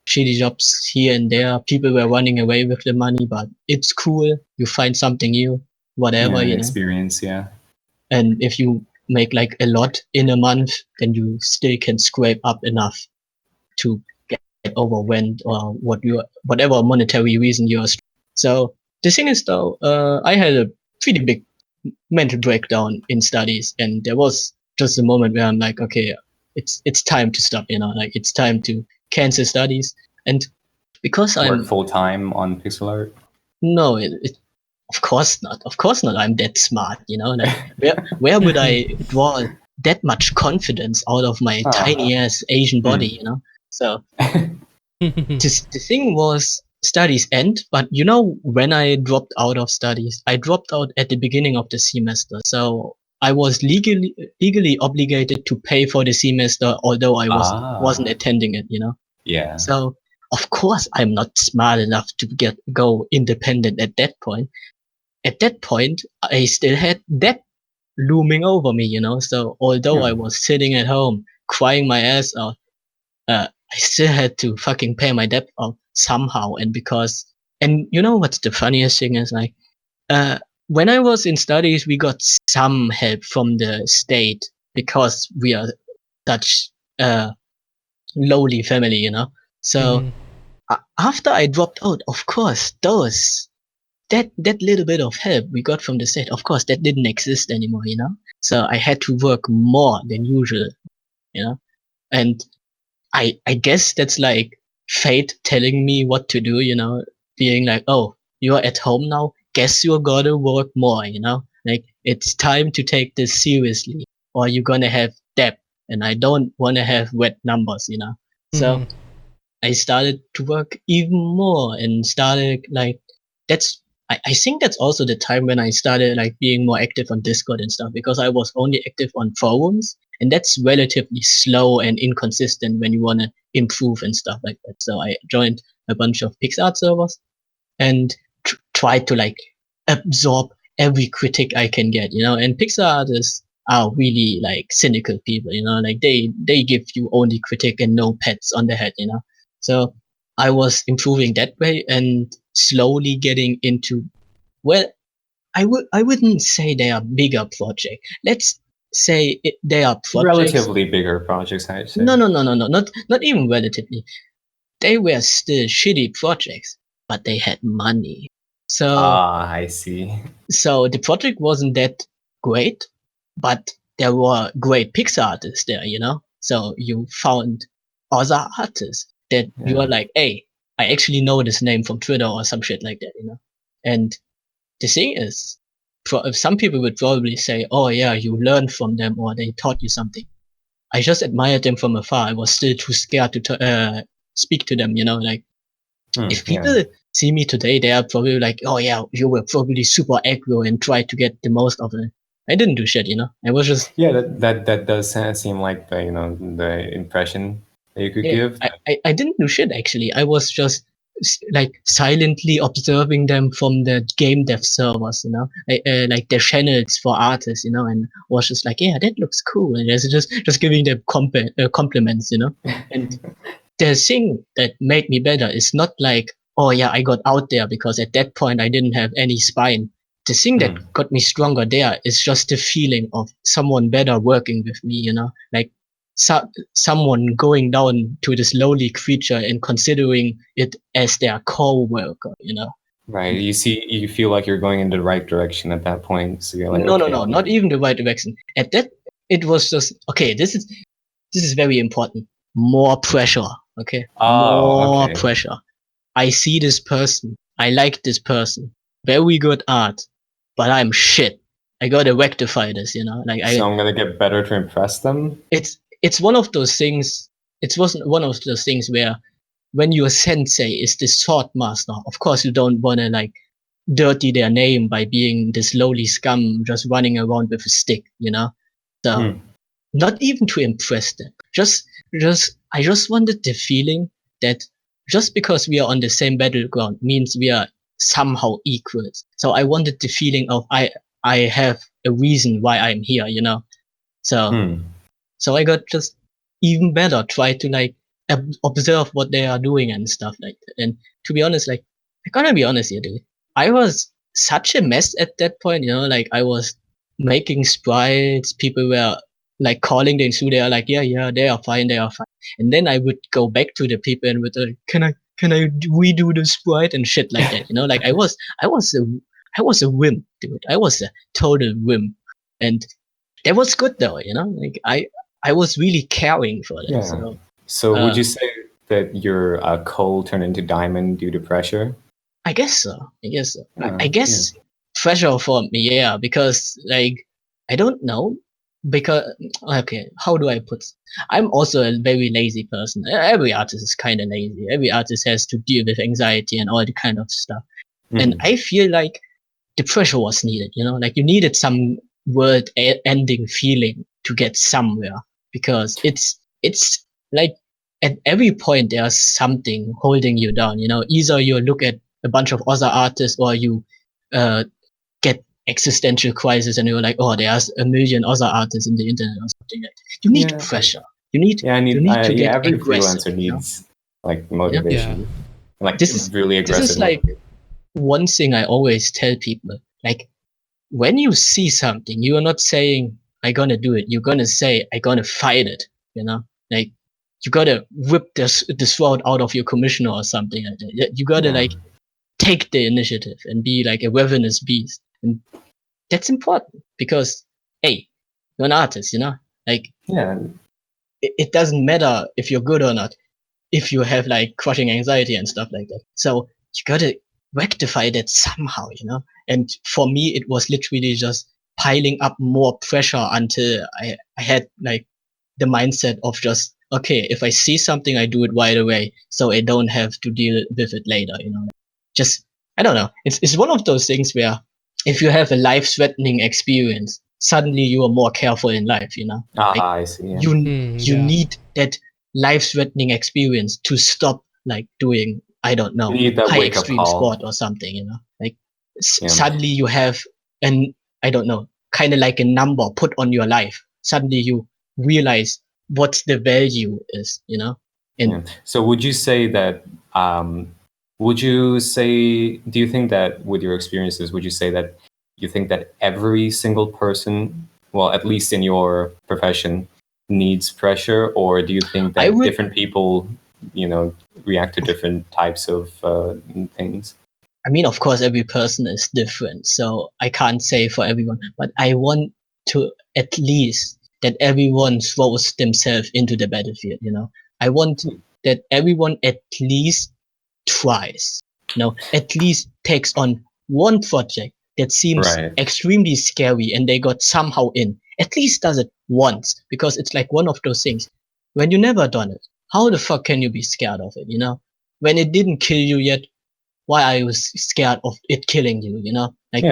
shitty jobs here and there. People were running away with the money, but it's cool. You find something new, whatever, experience, And if you make like a lot in a month, then you still can scrape up enough to get overwhelmed or whatever monetary reason you're. So the thing is, though, I had a pretty big mental breakdown in studies, and there was just a moment where I'm like, okay, it's time to stop, like it's time to cancel studies. And because I work full time on pixel art. No, of course not. I'm that smart, like where would I draw that much confidence out of my tiny ass Asian body, So the thing was, studies end, but when I dropped out of studies, I dropped out at the beginning of the semester. So I was legally obligated to pay for the semester, although I wasn't attending it, Yeah. So of course I'm not smart enough to go independent at that point. at that point, I still had debt looming over me, So although I was sitting at home crying my ass off, I still had to fucking pay my debt off somehow. And you know what's the funniest thing is like, uh, when I was in studies, we got some help from the state because we are such lowly family, So after I dropped out, of course, that little bit of help we got from the state, of course, that didn't exist anymore, So I had to work more than usual, and I guess that's like fate telling me what to do, being like, oh, you're at home now, guess you're gonna work more, like it's time to take this seriously or you're gonna have debt, and I don't want to have wet numbers, So I started to work even more and started like that's I think that's also the time when I started like being more active on Discord and stuff, because I was only active on forums, and that's relatively slow and inconsistent when you want to improve and stuff like that. So I joined a bunch of PixArt servers and tried to like absorb every critic I can get, and Pixar artists are really like cynical people, like they give you only critic and no pets on the head, So I was improving that way and slowly getting into, well, I wouldn't say they are bigger projects. Let's say they are projects. Relatively bigger projects, I'd say. No, not even relatively. They were still shitty projects, but they had money. So I see. So the project wasn't that great, but there were great Pixar artists there, So you found other artists that you were like, hey, I actually know this name from Twitter or some shit like that, And the thing is, some people would probably say, oh yeah, you learned from them or they taught you something. I just admired them from afar. I was still too scared to speak to them, like if people see me today, they are probably like, oh yeah, you were probably super aggro and tried to get the most of it. I didn't do shit, I was just that does seem like the impression that you could give. I didn't do shit actually. I was just like silently observing them from the game dev servers, like their channels for artists, and was just like, yeah, that looks cool, and just giving them compliments, and the thing that made me better is not like, oh yeah, I got out there because at that point I didn't have any spine. The thing that got me stronger there is just the feeling of someone better working with me, like someone going down to this lowly creature and considering it as their co-worker, Right. You feel like you're going in the right direction at that point. So you're like, no, not even the right direction. At that, it was just, okay, this is very important. More pressure. Okay. More pressure. I see this person. I like this person. Very good art. But I'm shit. I gotta rectify this, Like so I'm gonna get better to impress them. It's one of those things. It wasn't one of those things where when your sensei is the sword master, of course you don't wanna like dirty their name by being this lowly scum just running around with a stick, So not even to impress them. I just wanted the feeling that just because we are on the same battleground means we are somehow equals. So I wanted the feeling of I have a reason why I'm here, So so I got just even better, try to like observe what they are doing and stuff like that. And to be honest, like I gotta be honest here, dude. I was such a mess at that point, like I was making sprites, people were like calling them through, they are like, yeah, they are fine. And then I would go back to the people and would like, can I redo the sprite and shit like that, like I was a wimp, dude. I was a total wimp. And that was good though, like I was really caring for that. Yeah. So would you say that your coal turned into diamond due to pressure? I guess so. I guess pressure for me, yeah, because like I don't know, because okay, how do I put? I'm also a very lazy person. Every artist is kind of lazy. Every artist has to deal with anxiety and all the kind of stuff. And I feel like the pressure was needed. Like you needed some world-ending feeling to get somewhere, because it's like at every point there's something holding you down. Either you look at a bunch of other artists or you existential crisis and you're like, oh, there's a million other artists in the internet or something like that. You need pressure. You need to get every aggressive. freelancer needs like Yeah. motivation, like This is really aggressive. This is like one thing I always tell people. Like when you see something, you are not saying I'm gonna do it. You're gonna say I'm gonna fight it. Like you gotta whip this sword out of your commissioner or something like that. You gotta like take the initiative and be like a ravenous beast. And that's important because hey, you're an artist, like it doesn't matter if you're good or not if you have like crushing anxiety and stuff like that. So you gotta rectify that somehow, and for me it was literally just piling up more pressure until I had like the mindset of just okay, if I see something I do it right away so I don't have to deal with it later, just I don't know, it's one of those things where if you have a life-threatening experience, suddenly you are more careful in life, I see. Yeah. You need that life-threatening experience to stop like doing I don't know, You need that high wake-up extreme call. sport or something, like suddenly you have an I don't know, kind of like a number put on your life. Suddenly you realize what the value is, and So would you say that do you think that with your experiences, would you say that you think that every single person, well, at least in your profession, needs pressure, or do you think that different people, react to different types of things? I mean, of course, every person is different, so I can't say for everyone, but I want to at least that everyone throws themselves into the battlefield, I want that everyone at least tries, at least takes on one project that seems extremely scary and they got somehow in, at least does it once, because it's like one of those things. When you never done it, how the fuck can you be scared of it, when it didn't kill you yet? Why are you scared of it killing you, like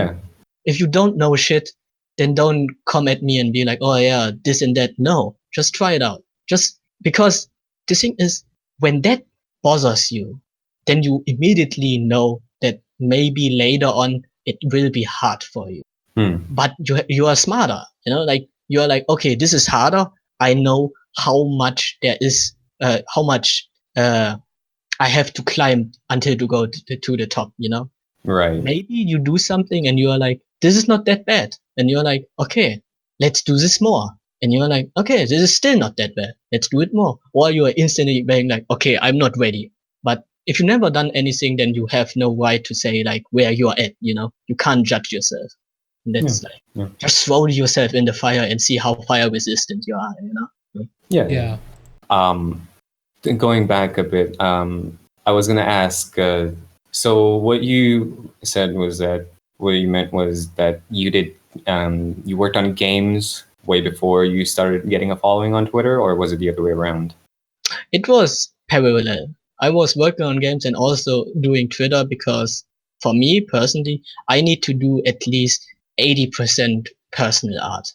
if you don't know shit, then don't come at me and be like, oh yeah, this and that. No, just try it out, just because the thing is, when that bothers you, then you immediately know that maybe later on it will be hard for you. But you are smarter, like you are like, okay, this is harder. I know how much there is, how much I have to climb until to go to the top, Right. Maybe you do something and you are like, this is not that bad. And you're like, okay, let's do this more. And you're like, okay, this is still not that bad. Let's do it more. Or you are instantly being like, okay, I'm not ready. But if you've never done anything, then you have no right to say like where you are at, You can't judge yourself. And that's just throw yourself in the fire and see how fire resistant you are, Yeah. Going back a bit, I was gonna ask. So what you said was that what you meant was that you did you worked on games way before you started getting a following on Twitter, or was it the other way around? It was parallel. I was working on games and also doing Twitter because for me personally, I need to do at least 80% personal art.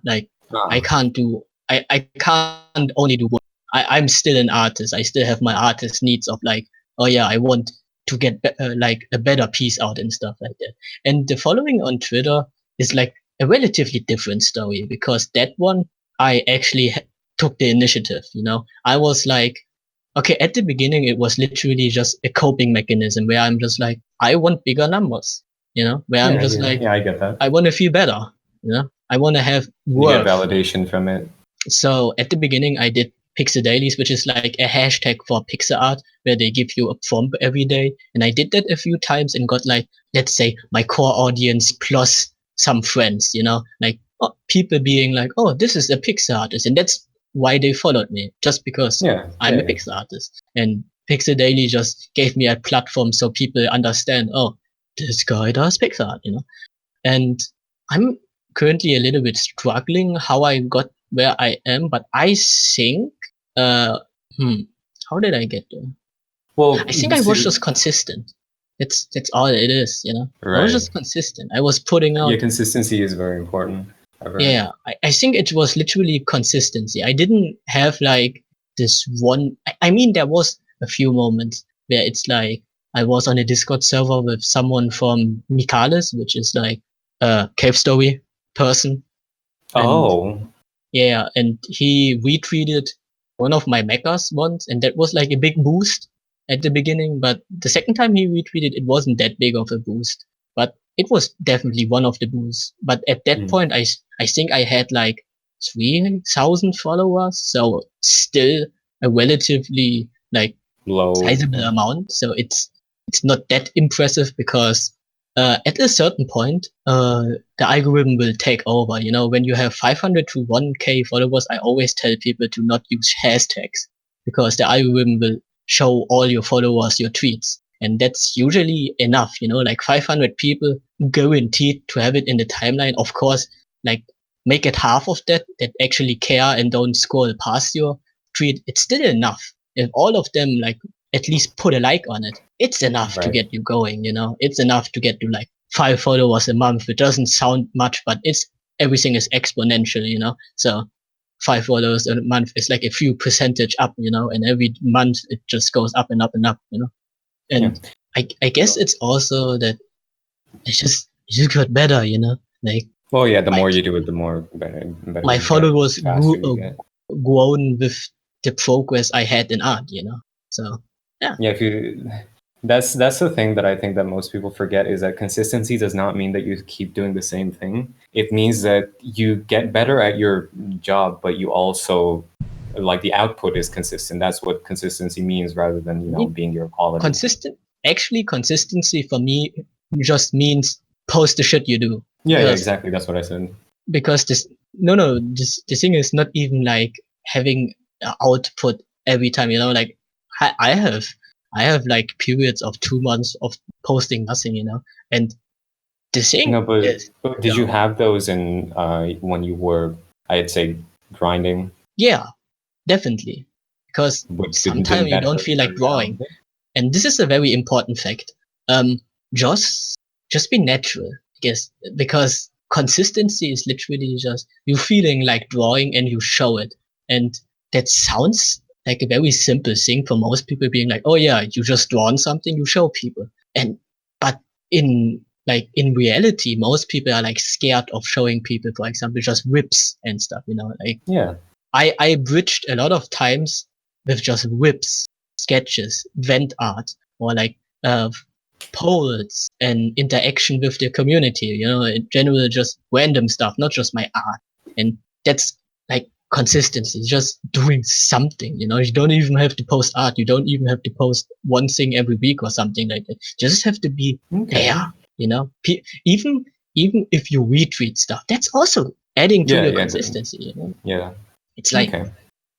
Like I can't do I can't only do one. I'm still an artist. I still have my artist needs of like, oh yeah, I want to get like a better piece out and stuff like that. And the following on Twitter is like a relatively different story because that one I actually took the initiative. I was like, okay, at the beginning it was literally just a coping mechanism where I'm just like, I want bigger numbers. Where I'm just like, I get that. I want to feel better. I want to have worth. You get validation from it. So at the beginning, I did Pixel Dailies, which is like a hashtag for pixel art, where they give you a prompt every day. And I did that a few times and got like, let's say, my core audience plus some friends, like people being like, oh, this is a pixel artist. And that's why they followed me, just because I'm a pixel artist. And Pixel Daily just gave me a platform so people understand, oh, this guy does pixel art, And I'm currently a little bit struggling how I got where I am, but I think, how did I get there? Well, I think I was just consistent. That's all it is, Right. I was just consistent. I was putting out. Yeah, consistency is very important. Yeah, I think it was literally consistency. I didn't have like this one. I mean, there was a few moments where it's like I was on a Discord server with someone from Mikales, which is like cave story person. And Oh, yeah, and he retweeted one of my mechas once, and that was like a big boost at the beginning. But the second time he retweeted, it wasn't that big of a boost, but it was definitely one of the boosts. But at that point, I think I had like 3,000 followers, so still a relatively like low. sizable amount. So it's not that impressive because at a certain point, the algorithm will take over. You know, when you have 500 to 1K followers, I always tell people to not use hashtags because the algorithm will show all your followers your tweets. And that's usually enough, you know, like 500 people guaranteed to have it in the timeline. Of course, like make it half of that actually care and don't scroll past your tweet. It's still enough. If all of them like at least put a like on it, it's enough to Right. get you going, you know. It's enough to get to like 5 followers a month. It doesn't sound much, but it's everything is exponential, you know. So 5 followers a month is like a few percentage up, you know, and every month it just goes up and up and up, you know. And I guess it's also that it's just got better, you know. Like Well, yeah, the more you do it, the more better my you get, followers faster you get. grown with the progress I had in art, you know. So yeah. Yeah, if you that's the thing that I think that most people forget is that consistency does not mean that you keep doing the same thing. It means that you get better at your job, but you also like the output is consistent. That's what consistency means rather than, you know, being your quality. Consistency for me just means post the shit you do. Yeah, exactly. That's what I said. Because the thing is not even like having output every time, you know, like I have like periods of 2 months of posting nothing, you know, and the thing No, but is, did you have those in when you were, I'd say, grinding? Yeah, definitely, because sometimes you don't feel like drawing, and this is a very important fact. Just be natural, I guess, because consistency is literally just you feeling like drawing and you show it, and that sounds like a very simple thing for most people, being like, oh yeah, you just drawn something, you show people, but in reality, most people are like scared of showing people, for example, just whips and stuff, you know, like I bridged a lot of times with just whips, sketches, vent art, or like polls and interaction with the community, you know, in general, just random stuff, not just my art. And that's like consistency, just doing something, you know. You don't even have to post art. You don't even have to post one thing every week or something like that. You just have to be there, you know. Even if you retweet stuff, that's also adding to your consistency, you know. Yeah. It's like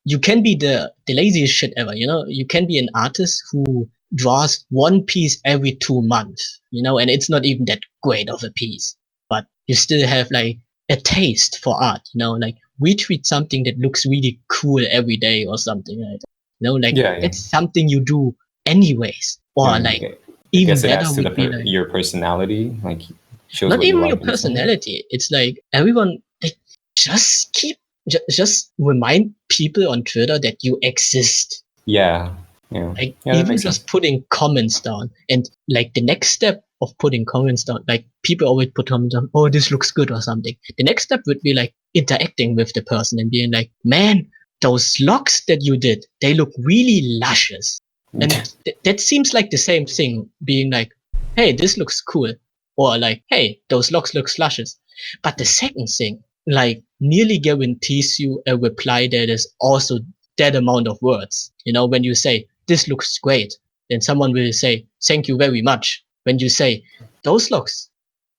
you can be the laziest shit ever, you know. You can be an artist who draws one piece every 2 months, you know, and it's not even that great of a piece, but you still have like a taste for art, you know, like retweet something that looks really cool every day or something like that. You know, like it's something you do anyways, or like even better would be like your personality, like shows not what even you your like personality. It's like everyone like just remind people on Twitter that you exist. Like even just putting comments down, and like the next step of putting comments down, like people always put comments down, oh, this looks good or something. The next step would be like interacting with the person and being like, man, those locks that you did, they look really luscious. And that seems like the same thing, being like, hey, this looks cool, or like, hey, those locks look luscious. But the second thing, like, nearly guarantees you a reply that is also that amount of words. You know, when you say, this looks great, then someone will say, thank you very much. When you say, those locks,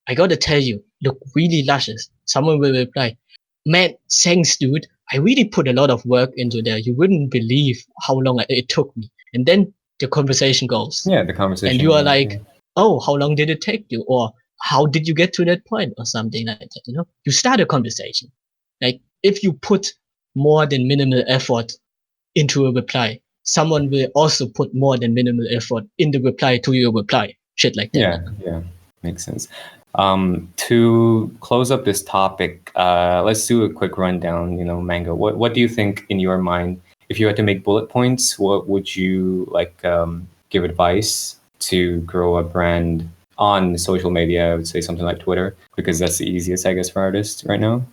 I gotta tell you, look really luscious, someone will reply, man, thanks, dude. I really put a lot of work into there. You wouldn't believe how long it took me. And then the conversation goes. Yeah, the conversation. And you are like, oh, how long did it take you? Or how did you get to that point? Or something like that, you know? You start a conversation. Like, if you put more than minimal effort into a reply, someone will also put more than minimal effort in the reply to your reply. Shit like that. Yeah, makes sense. To close up this topic, let's do a quick rundown. You know, Mango, what do you think in your mind, if you had to make bullet points, what would you like give advice to grow a brand on social media, I would say something like Twitter, because that's the easiest, I guess, for artists right now.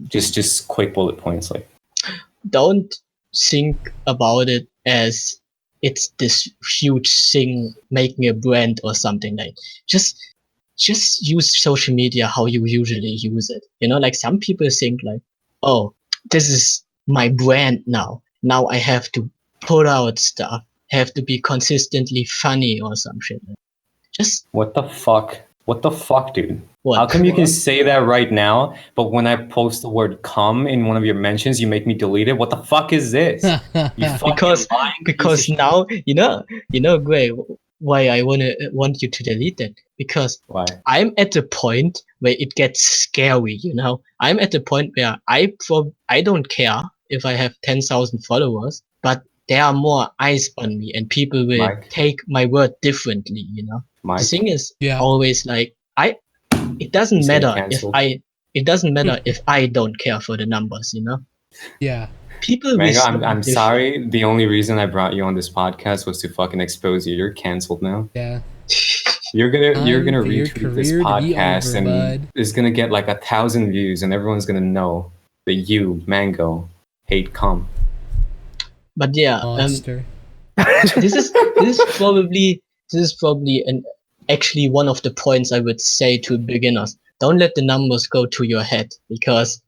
Just quick bullet points, like. Don't think about it as it's this huge thing making a brand or something. Like just use social media how you usually use it. You know, like some people think like, oh, this is my brand now. Now I have to put out stuff, have to be consistently funny or some shit. Just What the fuck? What the fuck, dude? what? How come you can say that right now, but when I post the word "cum" in one of your mentions, you make me delete it? What the fuck is this? You fucking because lying piece because of now you know Gray, why I want you to delete that, because Why? I'm at the point where it gets scary. You know, I'm at the point where I don't care if I have 10,000 followers, but there are more eyes on me and people will Mike? take my word differently. You know, the Mike? thing is Yeah. always like it doesn't He's getting matter if cancelled. it doesn't matter if I don't care for the numbers. You know, Yeah. people will Mango, see I'm different. sorry. The only reason I brought you on this podcast was to fucking expose you. You're canceled now. Yeah. You're gonna Time for your retweet this career to be podcast over, and bud. it's gonna get like 1,000 views, and everyone's gonna know that you, Mango, hate cum. But yeah, Monster. this is probably actually one of the points I would say to beginners. Don't let the numbers go to your head, because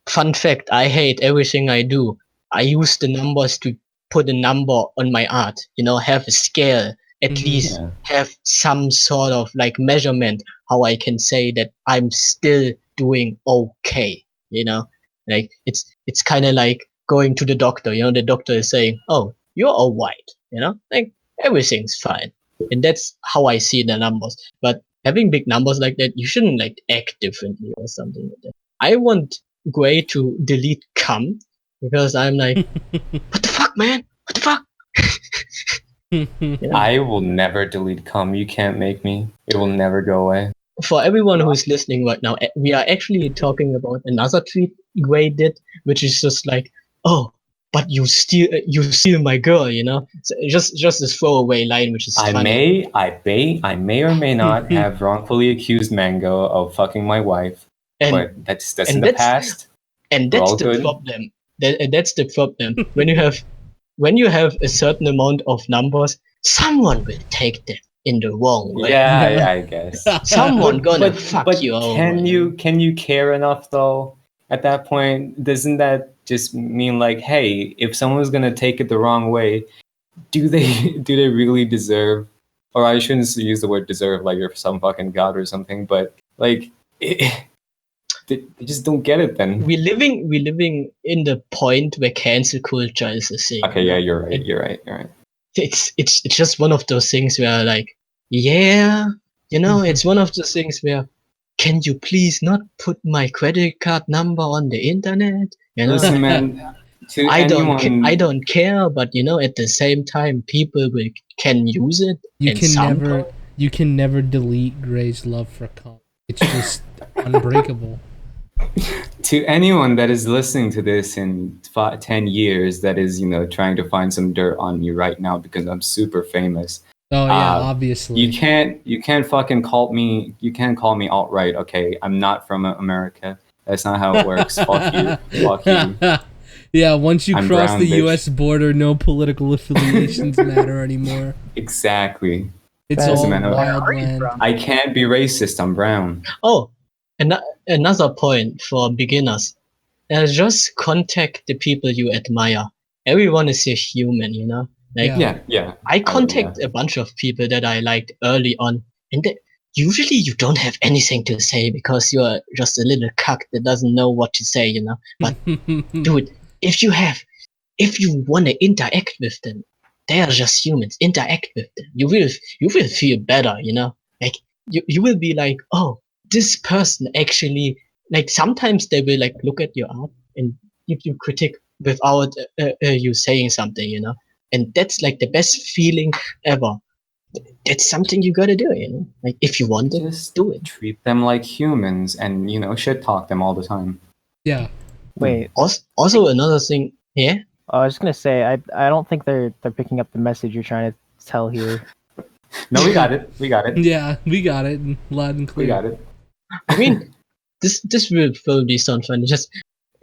fun fact, I hate everything I do. I use the numbers to put a number on my art, you know, have a scale, at Mhm. least Yeah. have some sort of like measurement how I can say that I'm still doing okay, you know. Like it's kind of like going to the doctor, you know, the doctor is saying, "Oh, you're all white," you know, like everything's fine. And that's how I see the numbers. But having big numbers like that, you shouldn't like act differently or something like that. I want Gray to delete cum, because I'm like, what the fuck, man? What the fuck? I will never delete cum. You can't make me. It will never go away. For everyone who's listening right now, we are actually talking about another tweet Gray did, which is just like, oh, but you steal my girl, you know? So just this throwaway line, which is funny. I may or may not have wrongfully accused Mango of fucking my wife, And but that's in and the that's past. and We're that's all the good. problem. That's the problem. When you have a certain amount of numbers, someone will take that in the wrong way. Yeah, I guess. Someone gonna fuck but you over. can you care enough though? At that point, doesn't that just mean like, hey, if someone's gonna take it the wrong way, do they really deserve? Or I shouldn't use the word deserve like you're some fucking god or something, but like they just don't get it then. We're living in the point where cancel culture is a thing. Okay, you know? yeah, you're right. And You're right. it's just one of those things where like, yeah, you know, it's one of those things where, can you please not put my credit card number on the internet? You know, Listen, man. To I anyone, don't care, but you know, at the same time, people can use it. You and can some never point- you can never delete Gray's love for cum. It's just unbreakable. to anyone that is listening to this in 10 years, that is, trying to find some dirt on me right now because I'm super famous. Oh yeah, obviously. You can't fucking call me. You can't call me alt-right. Okay, I'm not from America. That's not how it works. Fuck you. Fuck you. Yeah, once you I'm cross brown, the bitch. U.S. border, no political affiliations matter anymore. Exactly. It's Listen, all man, wild Are you land. from? I can't be racist. I'm brown. Oh, another point for beginners. Just contact the people you admire. Everyone is a human, you know. Like Yeah. I contact a bunch of people that I liked early on, and usually you don't have anything to say because you're just a little cuck that doesn't know what to say, you know. But dude, if you want to interact with them, they are just humans. Interact with them. You will feel better, you know. Like you will be like, oh, this person actually, like, sometimes they will like look at your art and give you critique without you saying something, you know. And that's like the best feeling ever. That's something you gotta do, you know. Like, if you want it, Just do it. treat them like humans and shit talk them all the time. Yeah. Wait, Also another thing, yeah. I was just gonna say I don't think they're picking up the message you're trying to tell here. No, we got it. We got it. Yeah, we got it. Loud and clear. We got it. I mean, this will probably sound funny. Just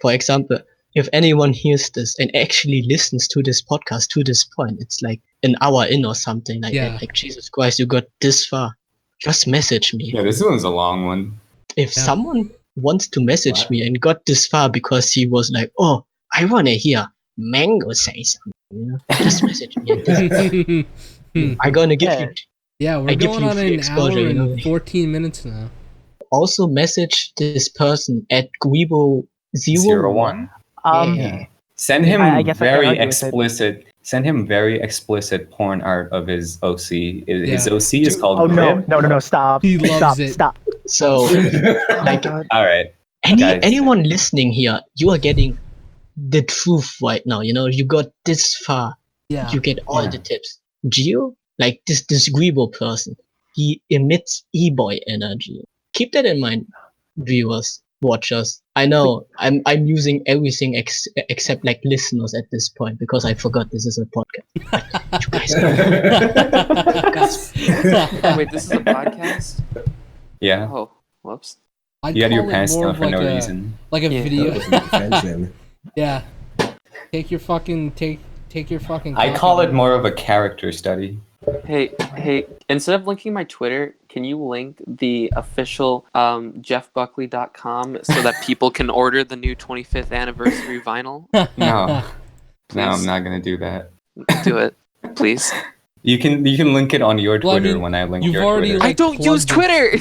for example, if anyone hears this and actually listens to this podcast to this point, it's like an hour in or something like Yeah. that. Like, Jesus Christ, you got this far. Just message me. Yeah, this one's a long one. If Yeah. someone wants to message What? me and got this far because he was like, oh, I want to hear Mango say something, you know, just message me. At this. I'm gonna give you. Yeah, we're I give going you on free an exposure, hour you know? and 14 minutes now. Also message this person at Guibo01. Yeah. Send him I guess I can't very argue with it. explicit. Send him very explicit porn art of his OC. His Yeah. OC is called. Oh no, Rib. no, stop. He loves stop, it. Stop. So, like, All right. Guys. anyone listening here, you are getting the truth right now. You know, you got this far. Yeah. You get all the tips. Gio, like this Guibo person, he emits e-boy energy. Keep that in mind, viewers, watchers. I know I'm using everything except like listeners at this point because I forgot this is a podcast. You guys Oh, wait, this is a podcast? Yeah. Oh, whoops. I'd You had your call it pants more down of for like no a, reason. like a Yeah. video. That was an offense. Yeah. Take your fucking fucking. I coffee, call it man. more of a character study. Hey, instead of linking my Twitter, can you link the official jeffbuckley.com so that people can order the new 25th anniversary vinyl? No, Please. no, I'm not gonna do that. Do it, please. You can link it on your Well, I Twitter mean, when I link you've your already, Twitter. like, I don't use plugged Twitter!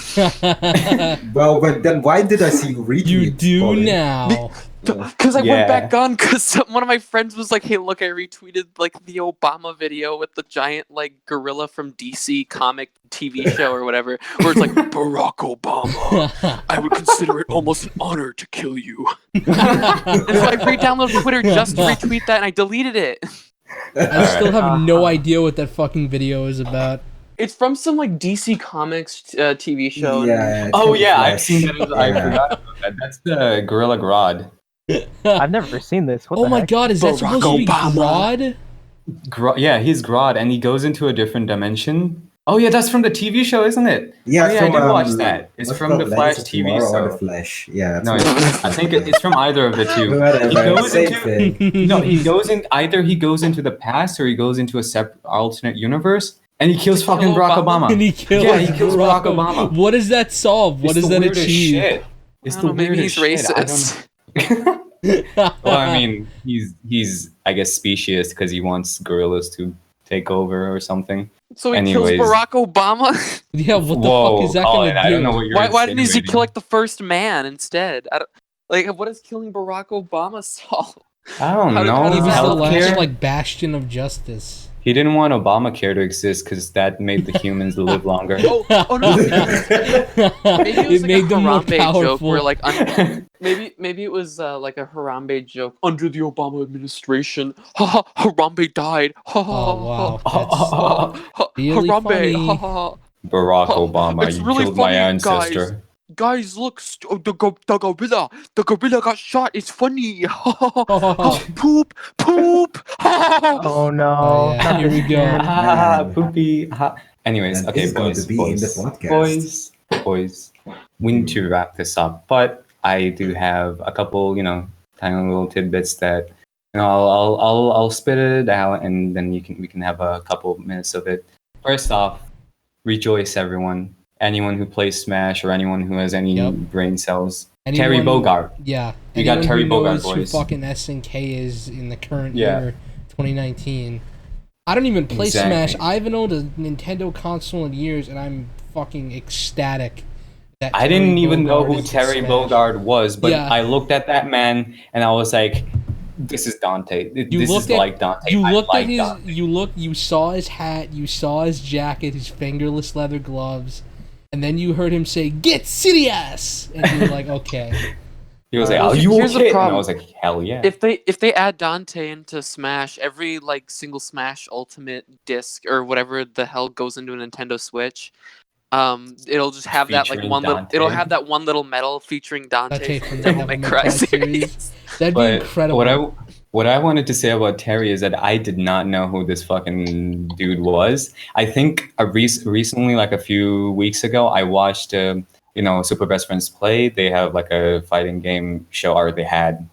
Well, but then why did I see you retweet? You do Paulie? now. Because I Yeah. went back on because one of my friends was like, hey, look, I retweeted like the Obama video with the giant like gorilla from DC comic TV show or whatever, where it's like, Barack Obama, I would consider it almost an honor to kill you. And so I re-downloaded Twitter just to retweet that and I deleted it. I still have Alright. no idea what that fucking video is about. It's from some like DC Comics TV show. Yeah. Oh it's yeah, I've Flash. seen that. I Yeah. forgot about that. That's the Gorilla Grodd. I've never seen this. What Oh the my heck? god, is that Barack supposed to be Obama. Grodd? Yeah, he's Grodd, and he goes into a different dimension. Oh yeah, that's from the TV show, isn't it? Yeah, Oh, yeah, I from, did watch that. It's what's from called the Legends Flash of TV Tomorrow or show. the Flash. Yeah. No, That's I think it's from either of the two. Whatever, He goes same into thing. no, he goes in either he goes into the past or he goes into a separate alternate universe, and he kills fucking kill Barack Obama? Obama. And he kills, Yeah, he kills Barack Obama. What does that solve? What It's does the that weirdest achieve? shit. It's I the don't know, maybe weirdest he's shit. I racist. don't- well, I mean, he's I guess specious because he wants gorillas to take over or something. So he Anyways. kills Barack Obama? Yeah, what the Whoa, fuck is that Colin, gonna do? I don't know what you're Why didn't he kill insinuating. like the first man instead? I don't, like, what does killing Barack Obama solve? I don't How did- know. how He does was the Healthcare? last like bastion of justice. He didn't want Obamacare to exist because that made the humans live longer. Oh no! Maybe it was It like made a them more Harambe joke powerful. where like maybe it was like a Harambe joke under the Obama administration. Ha ha! Harambe died. Ha ha! Oh wow, ha, that's ha, really Harambe. funny. Ha ha! Barack Oh, Obama, it's you really killed my funny, ancestor. Guys, look! The gorilla got shot. It's funny. Ha ha ha! Oh, Poop! Poop! Ha ha! Oh no! Oh, yeah. not Here we this go. again. Ah, Man. poopy. Ha. Anyways, And okay, this is going boys, to be in the boys, podcast. boys. We need to wrap this up, but I do have a couple, tiny little tidbits that, I'll spit it out, and then we can have a couple minutes of it. First off, rejoice, everyone. Anyone who plays Smash or anyone who has any Yep. brain cells. Anyone- Terry Bogard. Yeah, We got anyone Terry who Bogard, knows who boys. fucking SNK is in the current Yeah. year, 2019. I don't even play Exactly. Smash. I haven't owned a Nintendo console in years, and I'm fucking ecstatic. That I didn't Terry even know Bogard who is in Terry Smash. Bogard was, but Yeah. I looked at that man and I was like, "This is Dante. You This looked is at like Dante. you I looked like at his Dante." you saw his hat, you saw his jacket, his fingerless leather gloves, and then you heard him say "Get serious," and you were like, "Okay." He was like, Well, "Oh, you here's the okay?" And I problem. was like, "Hell yeah!" If they add Dante into Smash, every like single Smash Ultimate disc or whatever the hell goes into a Nintendo Switch, it'll just have that like Featuring one little. Dante. It'll have that one little medal featuring Dante Dante from from the the Devil May Cry series. That'd be But incredible. What I wanted to say about Terry is that I did not know who this fucking dude was. I think recently, like a few weeks ago, I watched, Super Best Friends Play. They have like a fighting game show, or they had,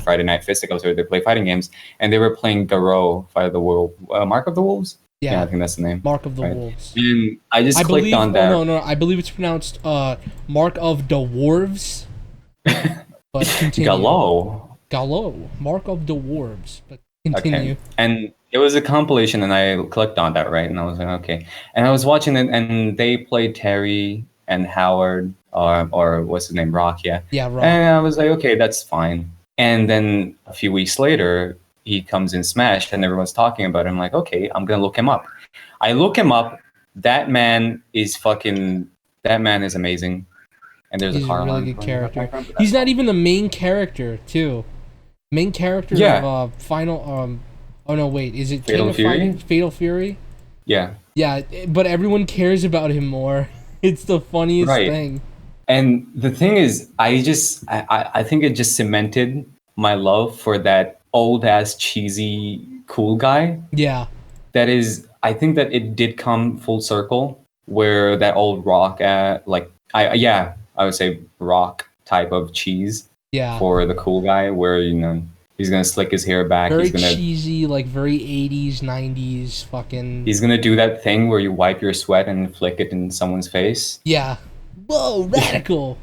Friday Night Fisticular, so they play fighting games, and they were playing Garou, Fight of the World, Mark of the Wolves. Yeah, I think that's the name. Mark of the Wolves. And I just clicked on that. No, I believe it's pronounced Mark of the Wolves. But continue. Gallo, Mark of the Dwarves, but continue. Okay. And it was a compilation, and I clicked on that, right? And I was like, okay. And I was watching it, and they played Terry and Howard, or what's his name, Rock, yeah. Yeah, Rock. And I was like, okay, that's fine. And then a few weeks later, he comes in Smash, and everyone's talking about it. I'm like, okay, I'm gonna look him up. I look him up. That man is amazing. And there's He's a car a really good character. He's not even the main character, too. Main character of Final. Oh no, wait. Is it Fatal Fury? Fatal Fury? Yeah. Yeah, but everyone cares about him more. It's the funniest thing. And the thing is, I think it just cemented my love for that old ass cheesy cool guy. Yeah. That is, I think that it did come full circle where that old rock I would say rock type of cheese. Yeah. For the cool guy, where he's gonna slick his hair back. Very he's gonna cheesy, like very 80s, 90s, fucking. He's gonna do that thing where you wipe your sweat and flick it in someone's face. Yeah. Whoa, radical.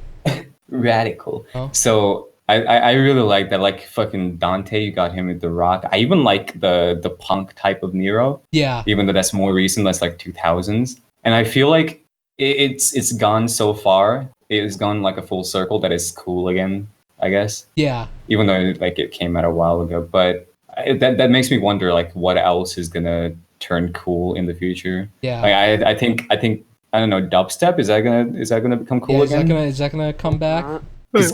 Radical. Oh. So I really like that. Like fucking Dante, you got him with the Rock. I even like the punk type of Nero. Yeah. Even though that's more recent, that's like 2000s. And I feel like it's gone so far. It's gone like a full circle that is cool again, I guess. Yeah. Even though like it came out a while ago, but that makes me wonder like what else is gonna turn cool in the future. Yeah. Like, I think I don't know, dubstep is that gonna become cool again? Is that gonna come back? Because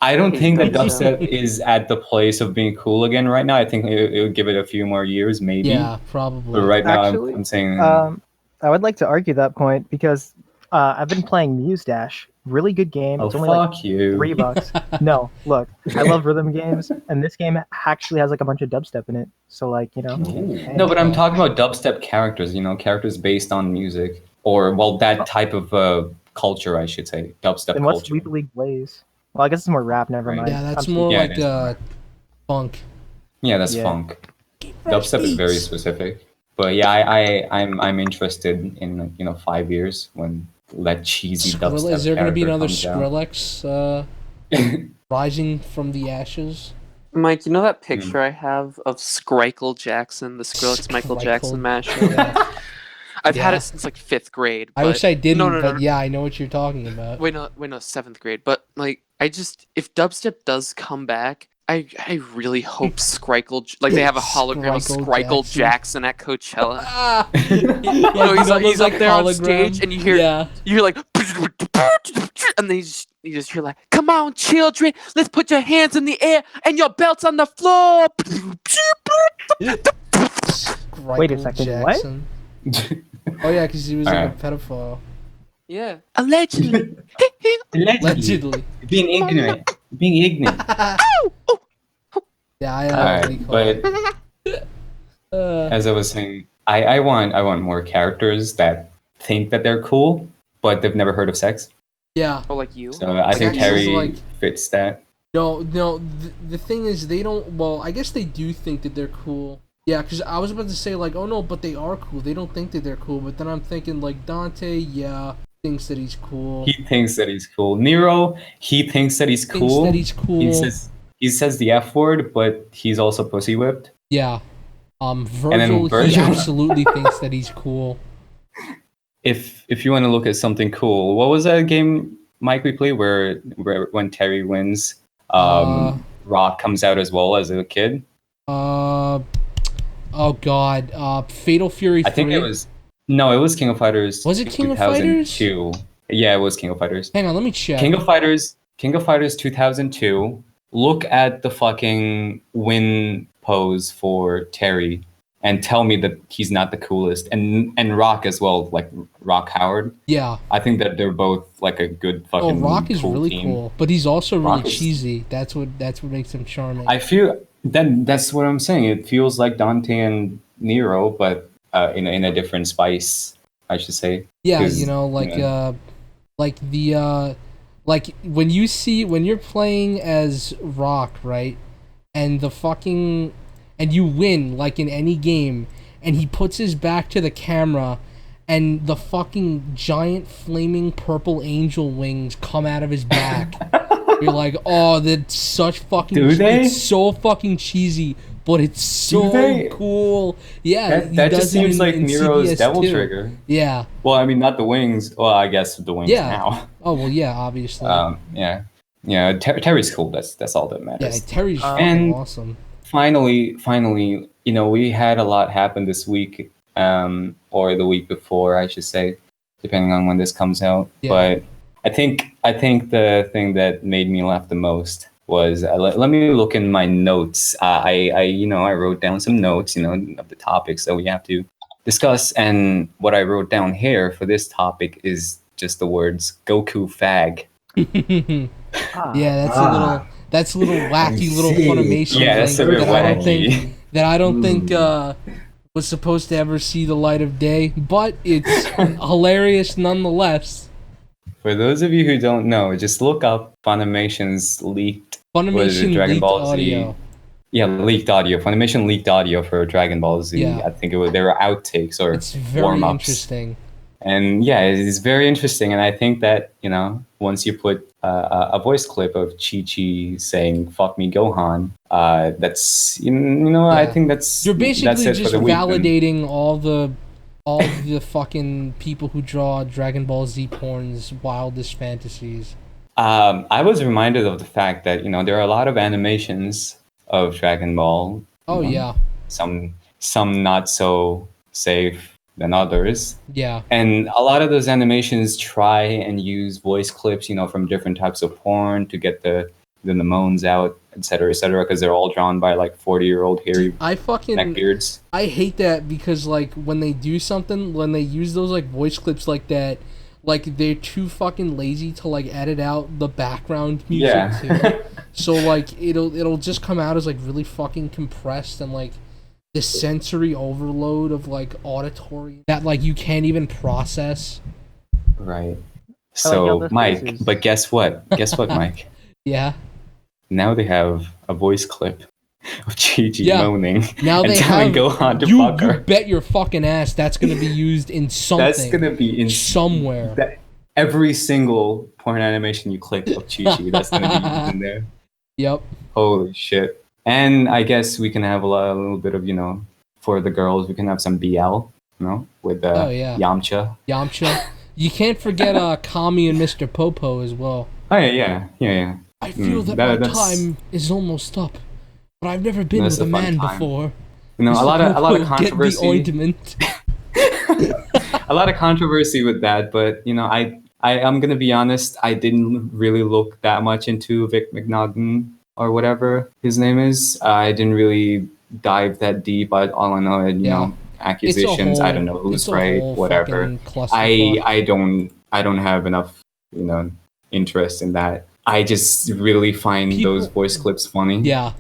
I don't think that dubstep is at the place of being cool again right now. I think it would give it a few more years, maybe. Yeah, probably. But right now, I'm saying. I would like to argue that point because I've been playing Muse Dash. Really good game. Oh, it's only fuck like you. $3. No, look, I love rhythm games, and this game actually has like a bunch of dubstep in it. So like, No, but I'm talking about dubstep characters. Characters based on music, or that type of culture, I should say, dubstep then what's culture. Sweet League Blaze? Well, I guess it's more rap. Never mind. Yeah, that's more like funk. Yeah, that's funk. Dubstep is very specific. But yeah, I'm interested in 5 years when that cheesy dubstep. Is there going to be another Skrillex rising from the ashes? Mike, you know that picture I have of Skrikle Jackson, the Skrillex Michael Jackson mashup? Yeah. I've had it since like 5th grade. I wish I didn't, no. Yeah, I know what you're talking about. Wait, no, 7th grade. But like, if dubstep does come back, I really hope Skrikle, like they have a hologram of Skrikle Jackson at Coachella. He's up there on stage, and you hear like, and then you just hear like, "Come on, children, let's put your hands in the air and your belts on the floor." Wait a second, Jackson. What? Oh yeah, because he was like a pedophile. Yeah, allegedly. Allegedly. Being ignorant. Yeah, I but as I was saying, I want more characters that think that they're cool, but they've never heard of sex. Yeah. Oh, like you. So I think Terry fits that. No. The thing is, they don't. Well, I guess they do think that they're cool. Yeah, because I was about to say like, oh no, but they are cool. They don't think that they're cool. But then I'm thinking like Dante, thinks that he's cool. He thinks that he's cool. Nero, he thinks that he's cool. He says the F word, but he's also pussy whipped. Yeah. Virgil, he absolutely thinks that he's cool. If you want to look at something cool, what was that game, Mike, we play where when Terry wins, Rock comes out as well as a kid? Oh god. Fatal Fury 3. I think it was King of Fighters. Was it King of Fighters? Yeah, it was King of Fighters. Hang on, let me check. King of Fighters 2002. Look at the fucking win pose for Terry, and tell me that he's not the coolest, and Rock as well, like Rock Howard. Yeah. I think that they're both like a good fucking Rock is cool really team. cool, but he's also really Rock is- cheesy. That's what makes him charming. I feel that's what I'm saying. It feels like Dante and Nero, but in a different spice, I should say. Yeah, 'Cause, you know, like when you're playing as Rock, right? And and you win like in any game, and he puts his back to the camera, and the fucking giant flaming purple angel wings come out of his back. You're like, oh, that's such fucking. It's so fucking cheesy, but it's so cool. Yeah, that just seems like Nero's CPS Devil too. Trigger. Yeah. Well, I mean, not the wings. Well, I guess the wings now. Oh well, yeah, obviously. Yeah. Terry's cool. That's all that matters. Yeah, Terry's and awesome. Finally, you know, we had a lot happen this week, or the week before, I should say, depending on when this comes out. Yeah. But I think the thing that made me laugh the most was let me look in my notes. I wrote down some notes, of the topics that we have to discuss, and what I wrote down here for this topic is just the words Goku fag. Yeah, that's a little wacky little Funimation thing that I don't think was supposed to ever see the light of day, but it's hilarious nonetheless. For those of you who don't know, just look up Funimation's leaked Dragon Ball audio. Z. Yeah, leaked audio. Funimation leaked audio for Dragon Ball Z. Yeah. I think there were outtakes or it's very warm-ups. Interesting. And yeah, it's very interesting. And I think that, once you put a voice clip of Chi-Chi saying, fuck me, Gohan, that's, I think that's... You're basically that's just validating all the fucking people who draw Dragon Ball Z porn's wildest fantasies. I was reminded of the fact that, there are a lot of animations of Dragon Ball. Oh, yeah. Some not so safe than others. Yeah. And a lot of those animations try and use voice clips, from different types of porn to get the moans out, etc., because they're all drawn by like 40-year-old hairy neckbeards. I hate that because like when they do something, when they use those like voice clips like that, like they're too fucking lazy to like edit out the background music too. So like it'll just come out as like really fucking compressed and like the sensory overload of like auditory that like you can't even process. Right. So Mike, but guess what? Mike? Yeah. Now they have a voice clip of Chi-Chi moaning now and telling Gohan to fuck her. You bet your fucking ass that's gonna be used in something. That's gonna be in somewhere. Every single porn animation you click of Chi-Chi, that's gonna be used in there. Yep. Holy shit. And I guess we can have a little bit of, for the girls, we can have some BL, with Yamcha. Yamcha. You can't forget Kami and Mr. Popo as well. Oh, yeah. I feel that my time is almost up, but I've never been with a man before. A lot of controversy. Get the ointment. A lot of controversy with that, but, I'm going to be honest, I didn't really look that much into Vic McNaughton or whatever his name is. I didn't really dive that deep. All I know, accusations. I don't know who's right, whatever. I don't have enough, interest in that. I just really find those voice clips funny. Yeah,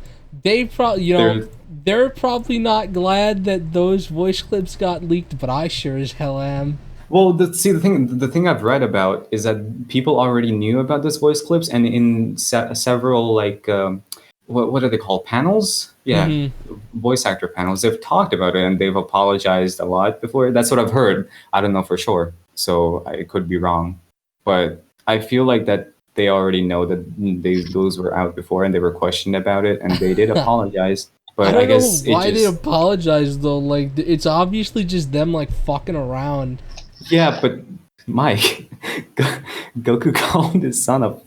they probably, they're probably not glad that those voice clips got leaked, but I sure as hell am. Well, the thing I've read about is that people already knew about those voice clips, and in several like what are they called, panels? Yeah, voice actor panels. They've talked about it and they've apologized a lot before. That's what I've heard. I don't know for sure, so I could be wrong, but I feel like that they already know that those were out before and they were questioned about it, and they did apologize. But I guess know why they apologize though. Like it's obviously just them like fucking around. Yeah, but Mike, Goku called his son a...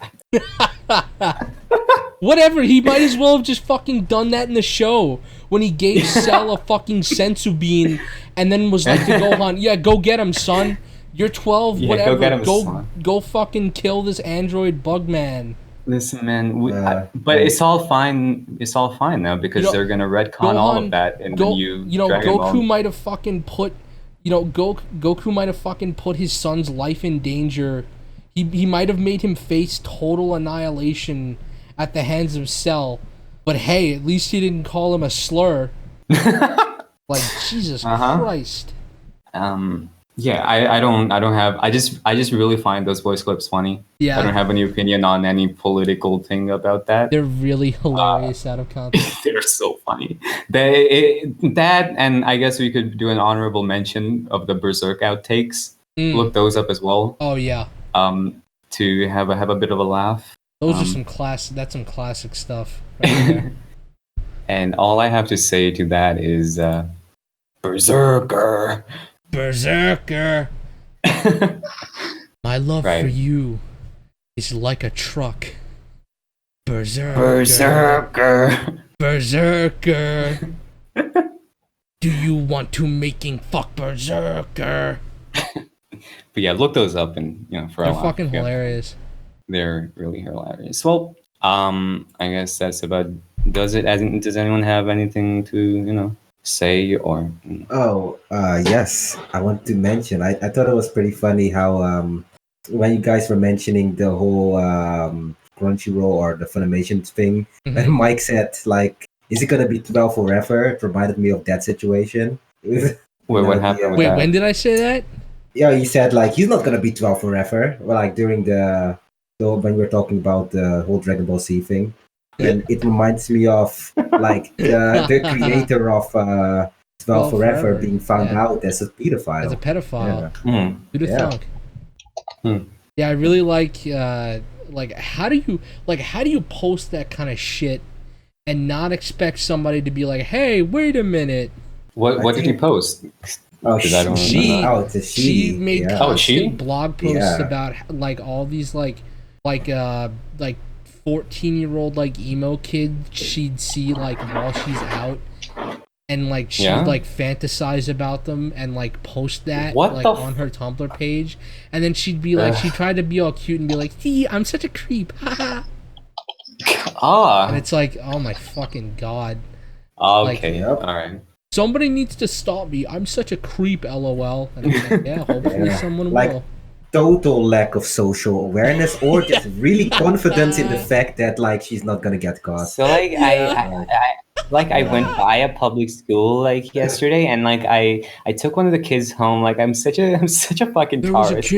Whatever, he might as well have just fucking done that in the show when he gave Cell a fucking sensu bean and then was like to Gohan, yeah, go get him, son. You're 12, whatever. Go get him, son. Go fucking kill this android bug man. Listen, man. But Hey, it's all fine. It's all fine now because You know, they're gonna retcon all of that in the new Dragon Goku Ball. might have fucking put, Goku might have fucking put his son's life in danger. He might have made him face total annihilation at the hands of Cell. But hey, at least he didn't call him a slur. Like Jesus Christ. Yeah, I don't have. I just really find those voice clips funny. Yeah. I don't have any opinion on any political thing about that. They're really hilarious out of context. They're so funny. That and I guess we could do an honorable mention of the Berserk outtakes. Look those up as well. Oh yeah. To have a bit of a laugh. Those are some that's some classic stuff right there. And all I have to say to that is Berserker. Berserker. My love Right. for you is like a truck. Berserker. Berserker. Berserker. Do you want to making fuck Berserker? But yeah, look those up and for They're a laugh. fucking Yeah. hilarious. They're really hilarious. Well, I guess that's about does it. Does anyone have anything to say or? yes. I want to mention. I thought it was pretty funny how when you guys were mentioning the whole Crunchyroll or the Funimation thing, and Mike said like, "Is it gonna be 12 forever?" It reminded me of that situation. Wait, what happened with Wait, that? when did I say that? Yeah, he said like he's not gonna be 12 forever. Well, like during when we were talking about the whole Dragon Ball Z thing, and it reminds me of like the creator of 12 Forever being found out as a pedophile. As a pedophile. Yeah. Who'd have thunk? Yeah, I really like how do you post that kind of shit and not expect somebody to be like, hey, wait a minute. What did he post? Oh, she made constant blog posts Yeah. about like all these like 14-year-old like emo kid she'd see like while she's out, and like she'd like fantasize about them and like post that on her Tumblr page, and then she'd be like she tried to be all cute and be like, see, I'm such a creep, haha. And it's like, oh my fucking god. Okay, all right. Somebody needs to stop me. I'm such a creep, lol. And I'm like, yeah, hopefully someone will. Total lack of social awareness, or just really confidence in the fact that like she's not gonna get caught. So like I went by a public school like yesterday, and like I took one of the kids home. Like I'm such a fucking tourist.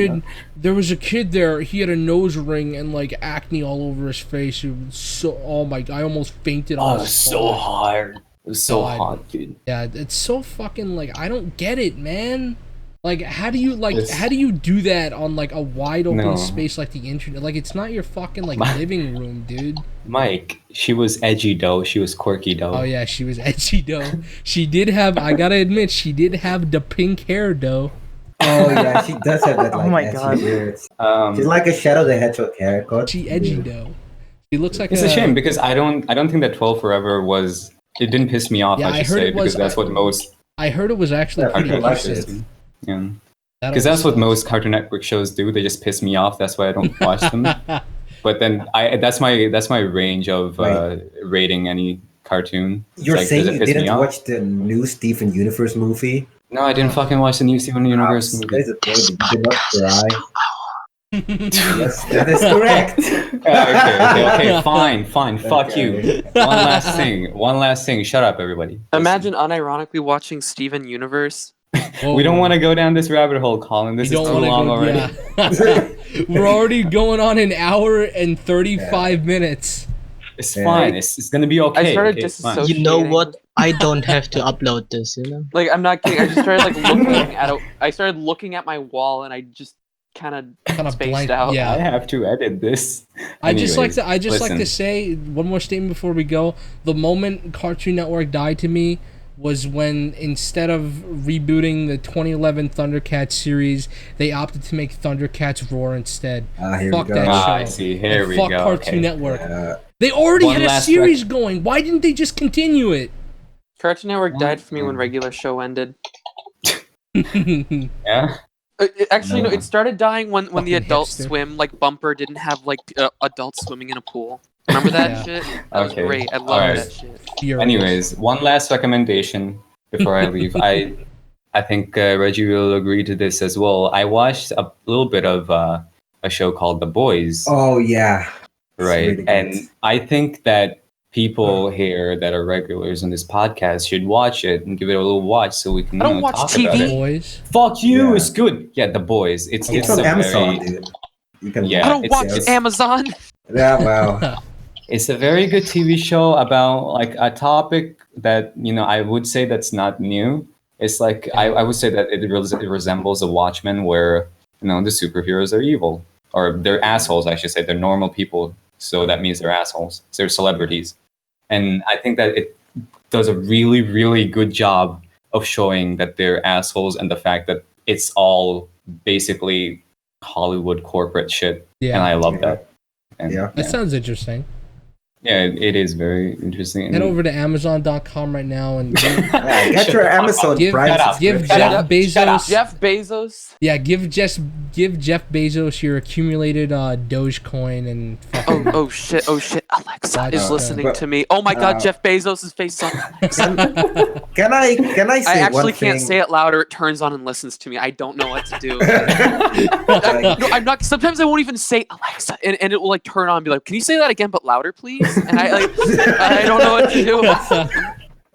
There was a kid there. He had a nose ring and like acne all over his face. It was so, oh my god, I almost fainted on the spot. So hard. It was so hot, dude. Yeah, it's so fucking like I don't get it, man. Like how do you do that on like a wide open space like the internet? Like it's not your fucking like living room, dude. Mike, she was edgy though. She was quirky though. Oh yeah, she was edgy though. She did have, I gotta admit, she did have the pink hair though. Oh yeah, she does have that like Oh my edgy God. weird. She's like a Shadow the Hedgehog haircut. She edgy though. She looks like It's a shame because I don't think that 12 Forever was. It didn't piss me off. Yeah, I should say because that's what most. I heard it was actually pretty decent. Yeah. Because that's what most Cartoon Network shows do. They just piss me off. That's why I don't watch them. But then that's my range of rating any cartoon. You're like, saying you didn't off? watch the new Steven Universe movie? No, I didn't fucking watch the new Steven Universe movie. That is a point. You did not cry. Yes, that is correct. Okay, fine. Fuck you. One last thing. Shut up, everybody. Imagine unironically watching Steven Universe. We don't want to go down this rabbit hole, Colin. This is too long already. Yeah. We're already going on an hour and 35 minutes. It's fine. It's gonna be okay. I started disassociating. You know what? I don't have to upload this, you know? Like, I'm not kidding. I just started like looking at it. I started looking at my wall, and I just kind of spaced blanked out. yeah. I have to edit this. I just like to listen. say one more statement before we go. The moment Cartoon Network died to me was when instead of rebooting the 2011 Thundercats series, they opted to make Thundercats Roar instead. Fuck that show. I see. Here we fuck go. Cartoon Network. They already had a series going. Why didn't they just continue it? Cartoon Network died for me when regular show ended. Yeah. Actually, no. No. It started dying when the Fucking Adult hipster. Swim bumper didn't have adults swimming in a pool. Remember that Yeah. shit? That was Okay. great. I love Alright. that shit. Furious. Anyways, one last recommendation before I leave. I think Reggie will agree to this as well. I watched a little bit of a show called The Boys, Oh yeah. It's right? really good. And I think that people here that are regulars on this podcast should watch it and give it a little watch so we can I don't watch talk TV. about it. Boys. Fuck you! Yeah. It's good. Yeah, The Boys. It's It's a on Amazon, very, dude. You can Yeah, I don't watch it's- Amazon. Yeah, well. It's a very good TV show about like a topic that I would say that's not new. It's like I would say that it resembles a Watchmen, where the superheroes are evil, or they're assholes. I should say they're normal people, so that means they're assholes. So they're celebrities, and I think that it does a really really good job of showing that they're assholes and the fact that it's all basically Hollywood corporate shit. Yeah. And I love Yeah. that. And, Yeah. That sounds interesting. Yeah, it is very interesting. Head over to Amazon.com right now and Yeah, get your Amazon give, Prime Shut up. give subscription. Jeff up. Bezos. Jeff Bezos. Yeah, give Jeff Bezos your accumulated Dogecoin and fucking. Oh shit! Alexa is Uh, listening but- to me. Oh my god, uh, Jeff Bezos' face on. Can I say I actually one can't thing? say it louder. It turns on and listens to me. I don't know what to do. I'm not. Sometimes I won't even say Alexa, and it will like turn on and be like, "Can you say that again, but louder, please?" And I don't know what to do.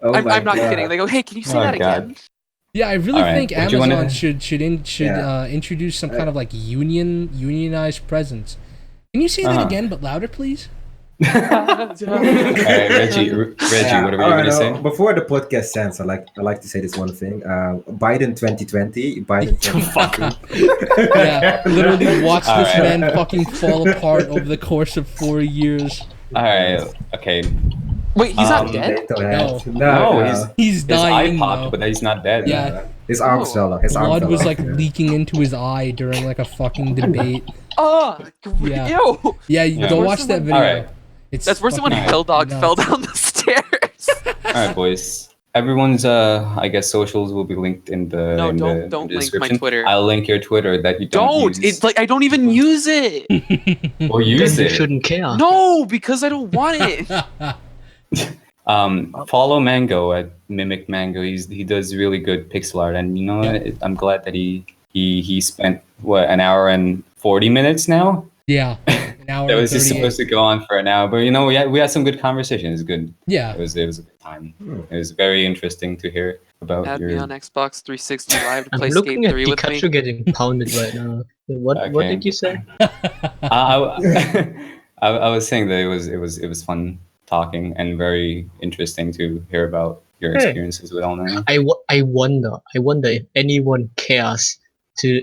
Oh I'm my not God. kidding. They go, "Hey, can you say Oh, that God. again?" Yeah, I really All right, think what do you Amazon wanna- should Yeah. introduce some kind of like unionized presence. Can you say that Uh-huh. again, but louder, please? All right, Reggie, Yeah, what were you all going right, to say? Before the podcast ends, I like to say this one thing. Biden 2020. Biden 2020. Yeah, literally watch All this right. man fucking fall apart over the course of 4 years. All right, okay. Wait, he's not Um, dead. No, No, no. He's His dying eye popped, though. but he's not dead. Yeah. His arms Oh. fell off. His arm Blood fell was off. like leaking into his eye during like a fucking debate. Oh, Yeah. ew. Yeah, Yeah. go Worse watch than that when- video. Alright. It's That's worse than when fucking Hill Dog nuts. fell down the stairs. All right, boys. Everyone's I guess socials will be linked in the No, in don't- the, don't in the link my description. Twitter. I'll link your Twitter that you don't Don't. use. It's like I don't even use it. or use Then you it. shouldn't care. No, because I don't want it. Follow Mango at MimicMango. He does really good pixel art, and I'm glad that he spent an hour and 40 minutes now. Yeah, an hour That and was just 38. supposed to go on for an hour, but we had some good conversation. It's good. Yeah, It was a good time. It was very interesting to hear about Add your. me on Xbox 360 Live to I'm play looking Skate at 3 with me. Pikachu getting pounded right now. What Okay. did you say? I was saying that it was fun talking and very interesting to hear about your Hey. experiences with online. I wonder if anyone cares to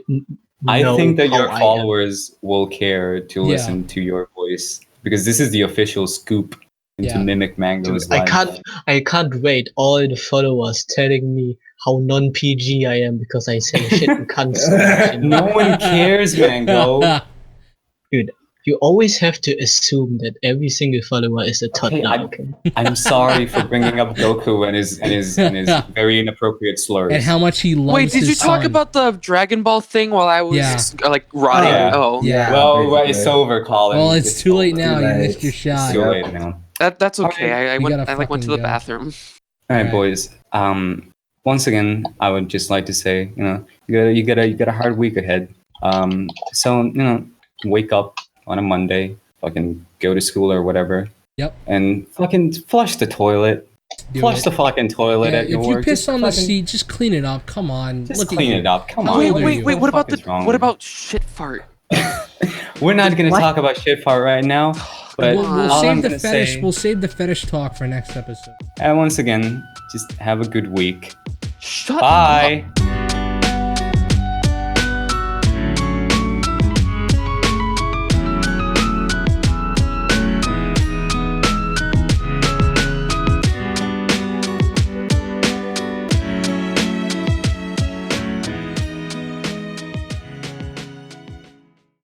I know think that how your I am. followers will care to Yeah. listen to your voice because this is the official scoop into Yeah. MimicMango's I life. can't wait all the followers telling me how non-PG I am because I say shit and cunts so much. No one cares, Mango. You always have to assume that every single follower is a tot Okay, now. Okay? I'm sorry for bringing up Goku and his very inappropriate slurs. and how much he loves Wait, did his you talk son. about the Dragon Ball thing while I was Yeah. like rotting? Yeah. Oh, Yeah. well, it's over, Colin. Well, it's too late over. now. Too You late. missed your shot. It's too late now. that's okay. I You went. gotta I like went to fucking the go. bathroom. All right, Right. boys. Once again, I would just like to say, you got a hard week ahead. So wake up on a Monday, fucking go to school or whatever. Yep. And fucking flush the toilet. Do Flush it. the fucking toilet Yeah, at your if you work. piss Just on the fucking- seat, just clean it up. Come on. Just Look clean at it up. Come on. Wait, Wait. What What about the fuck is wrong? what about shit fart? We're not gonna What? talk about shit part right now. But We'll all I'm save the gonna fetish. say, We'll save the fetish talk for next episode. and once again, just have a good week. Shut up. Bye.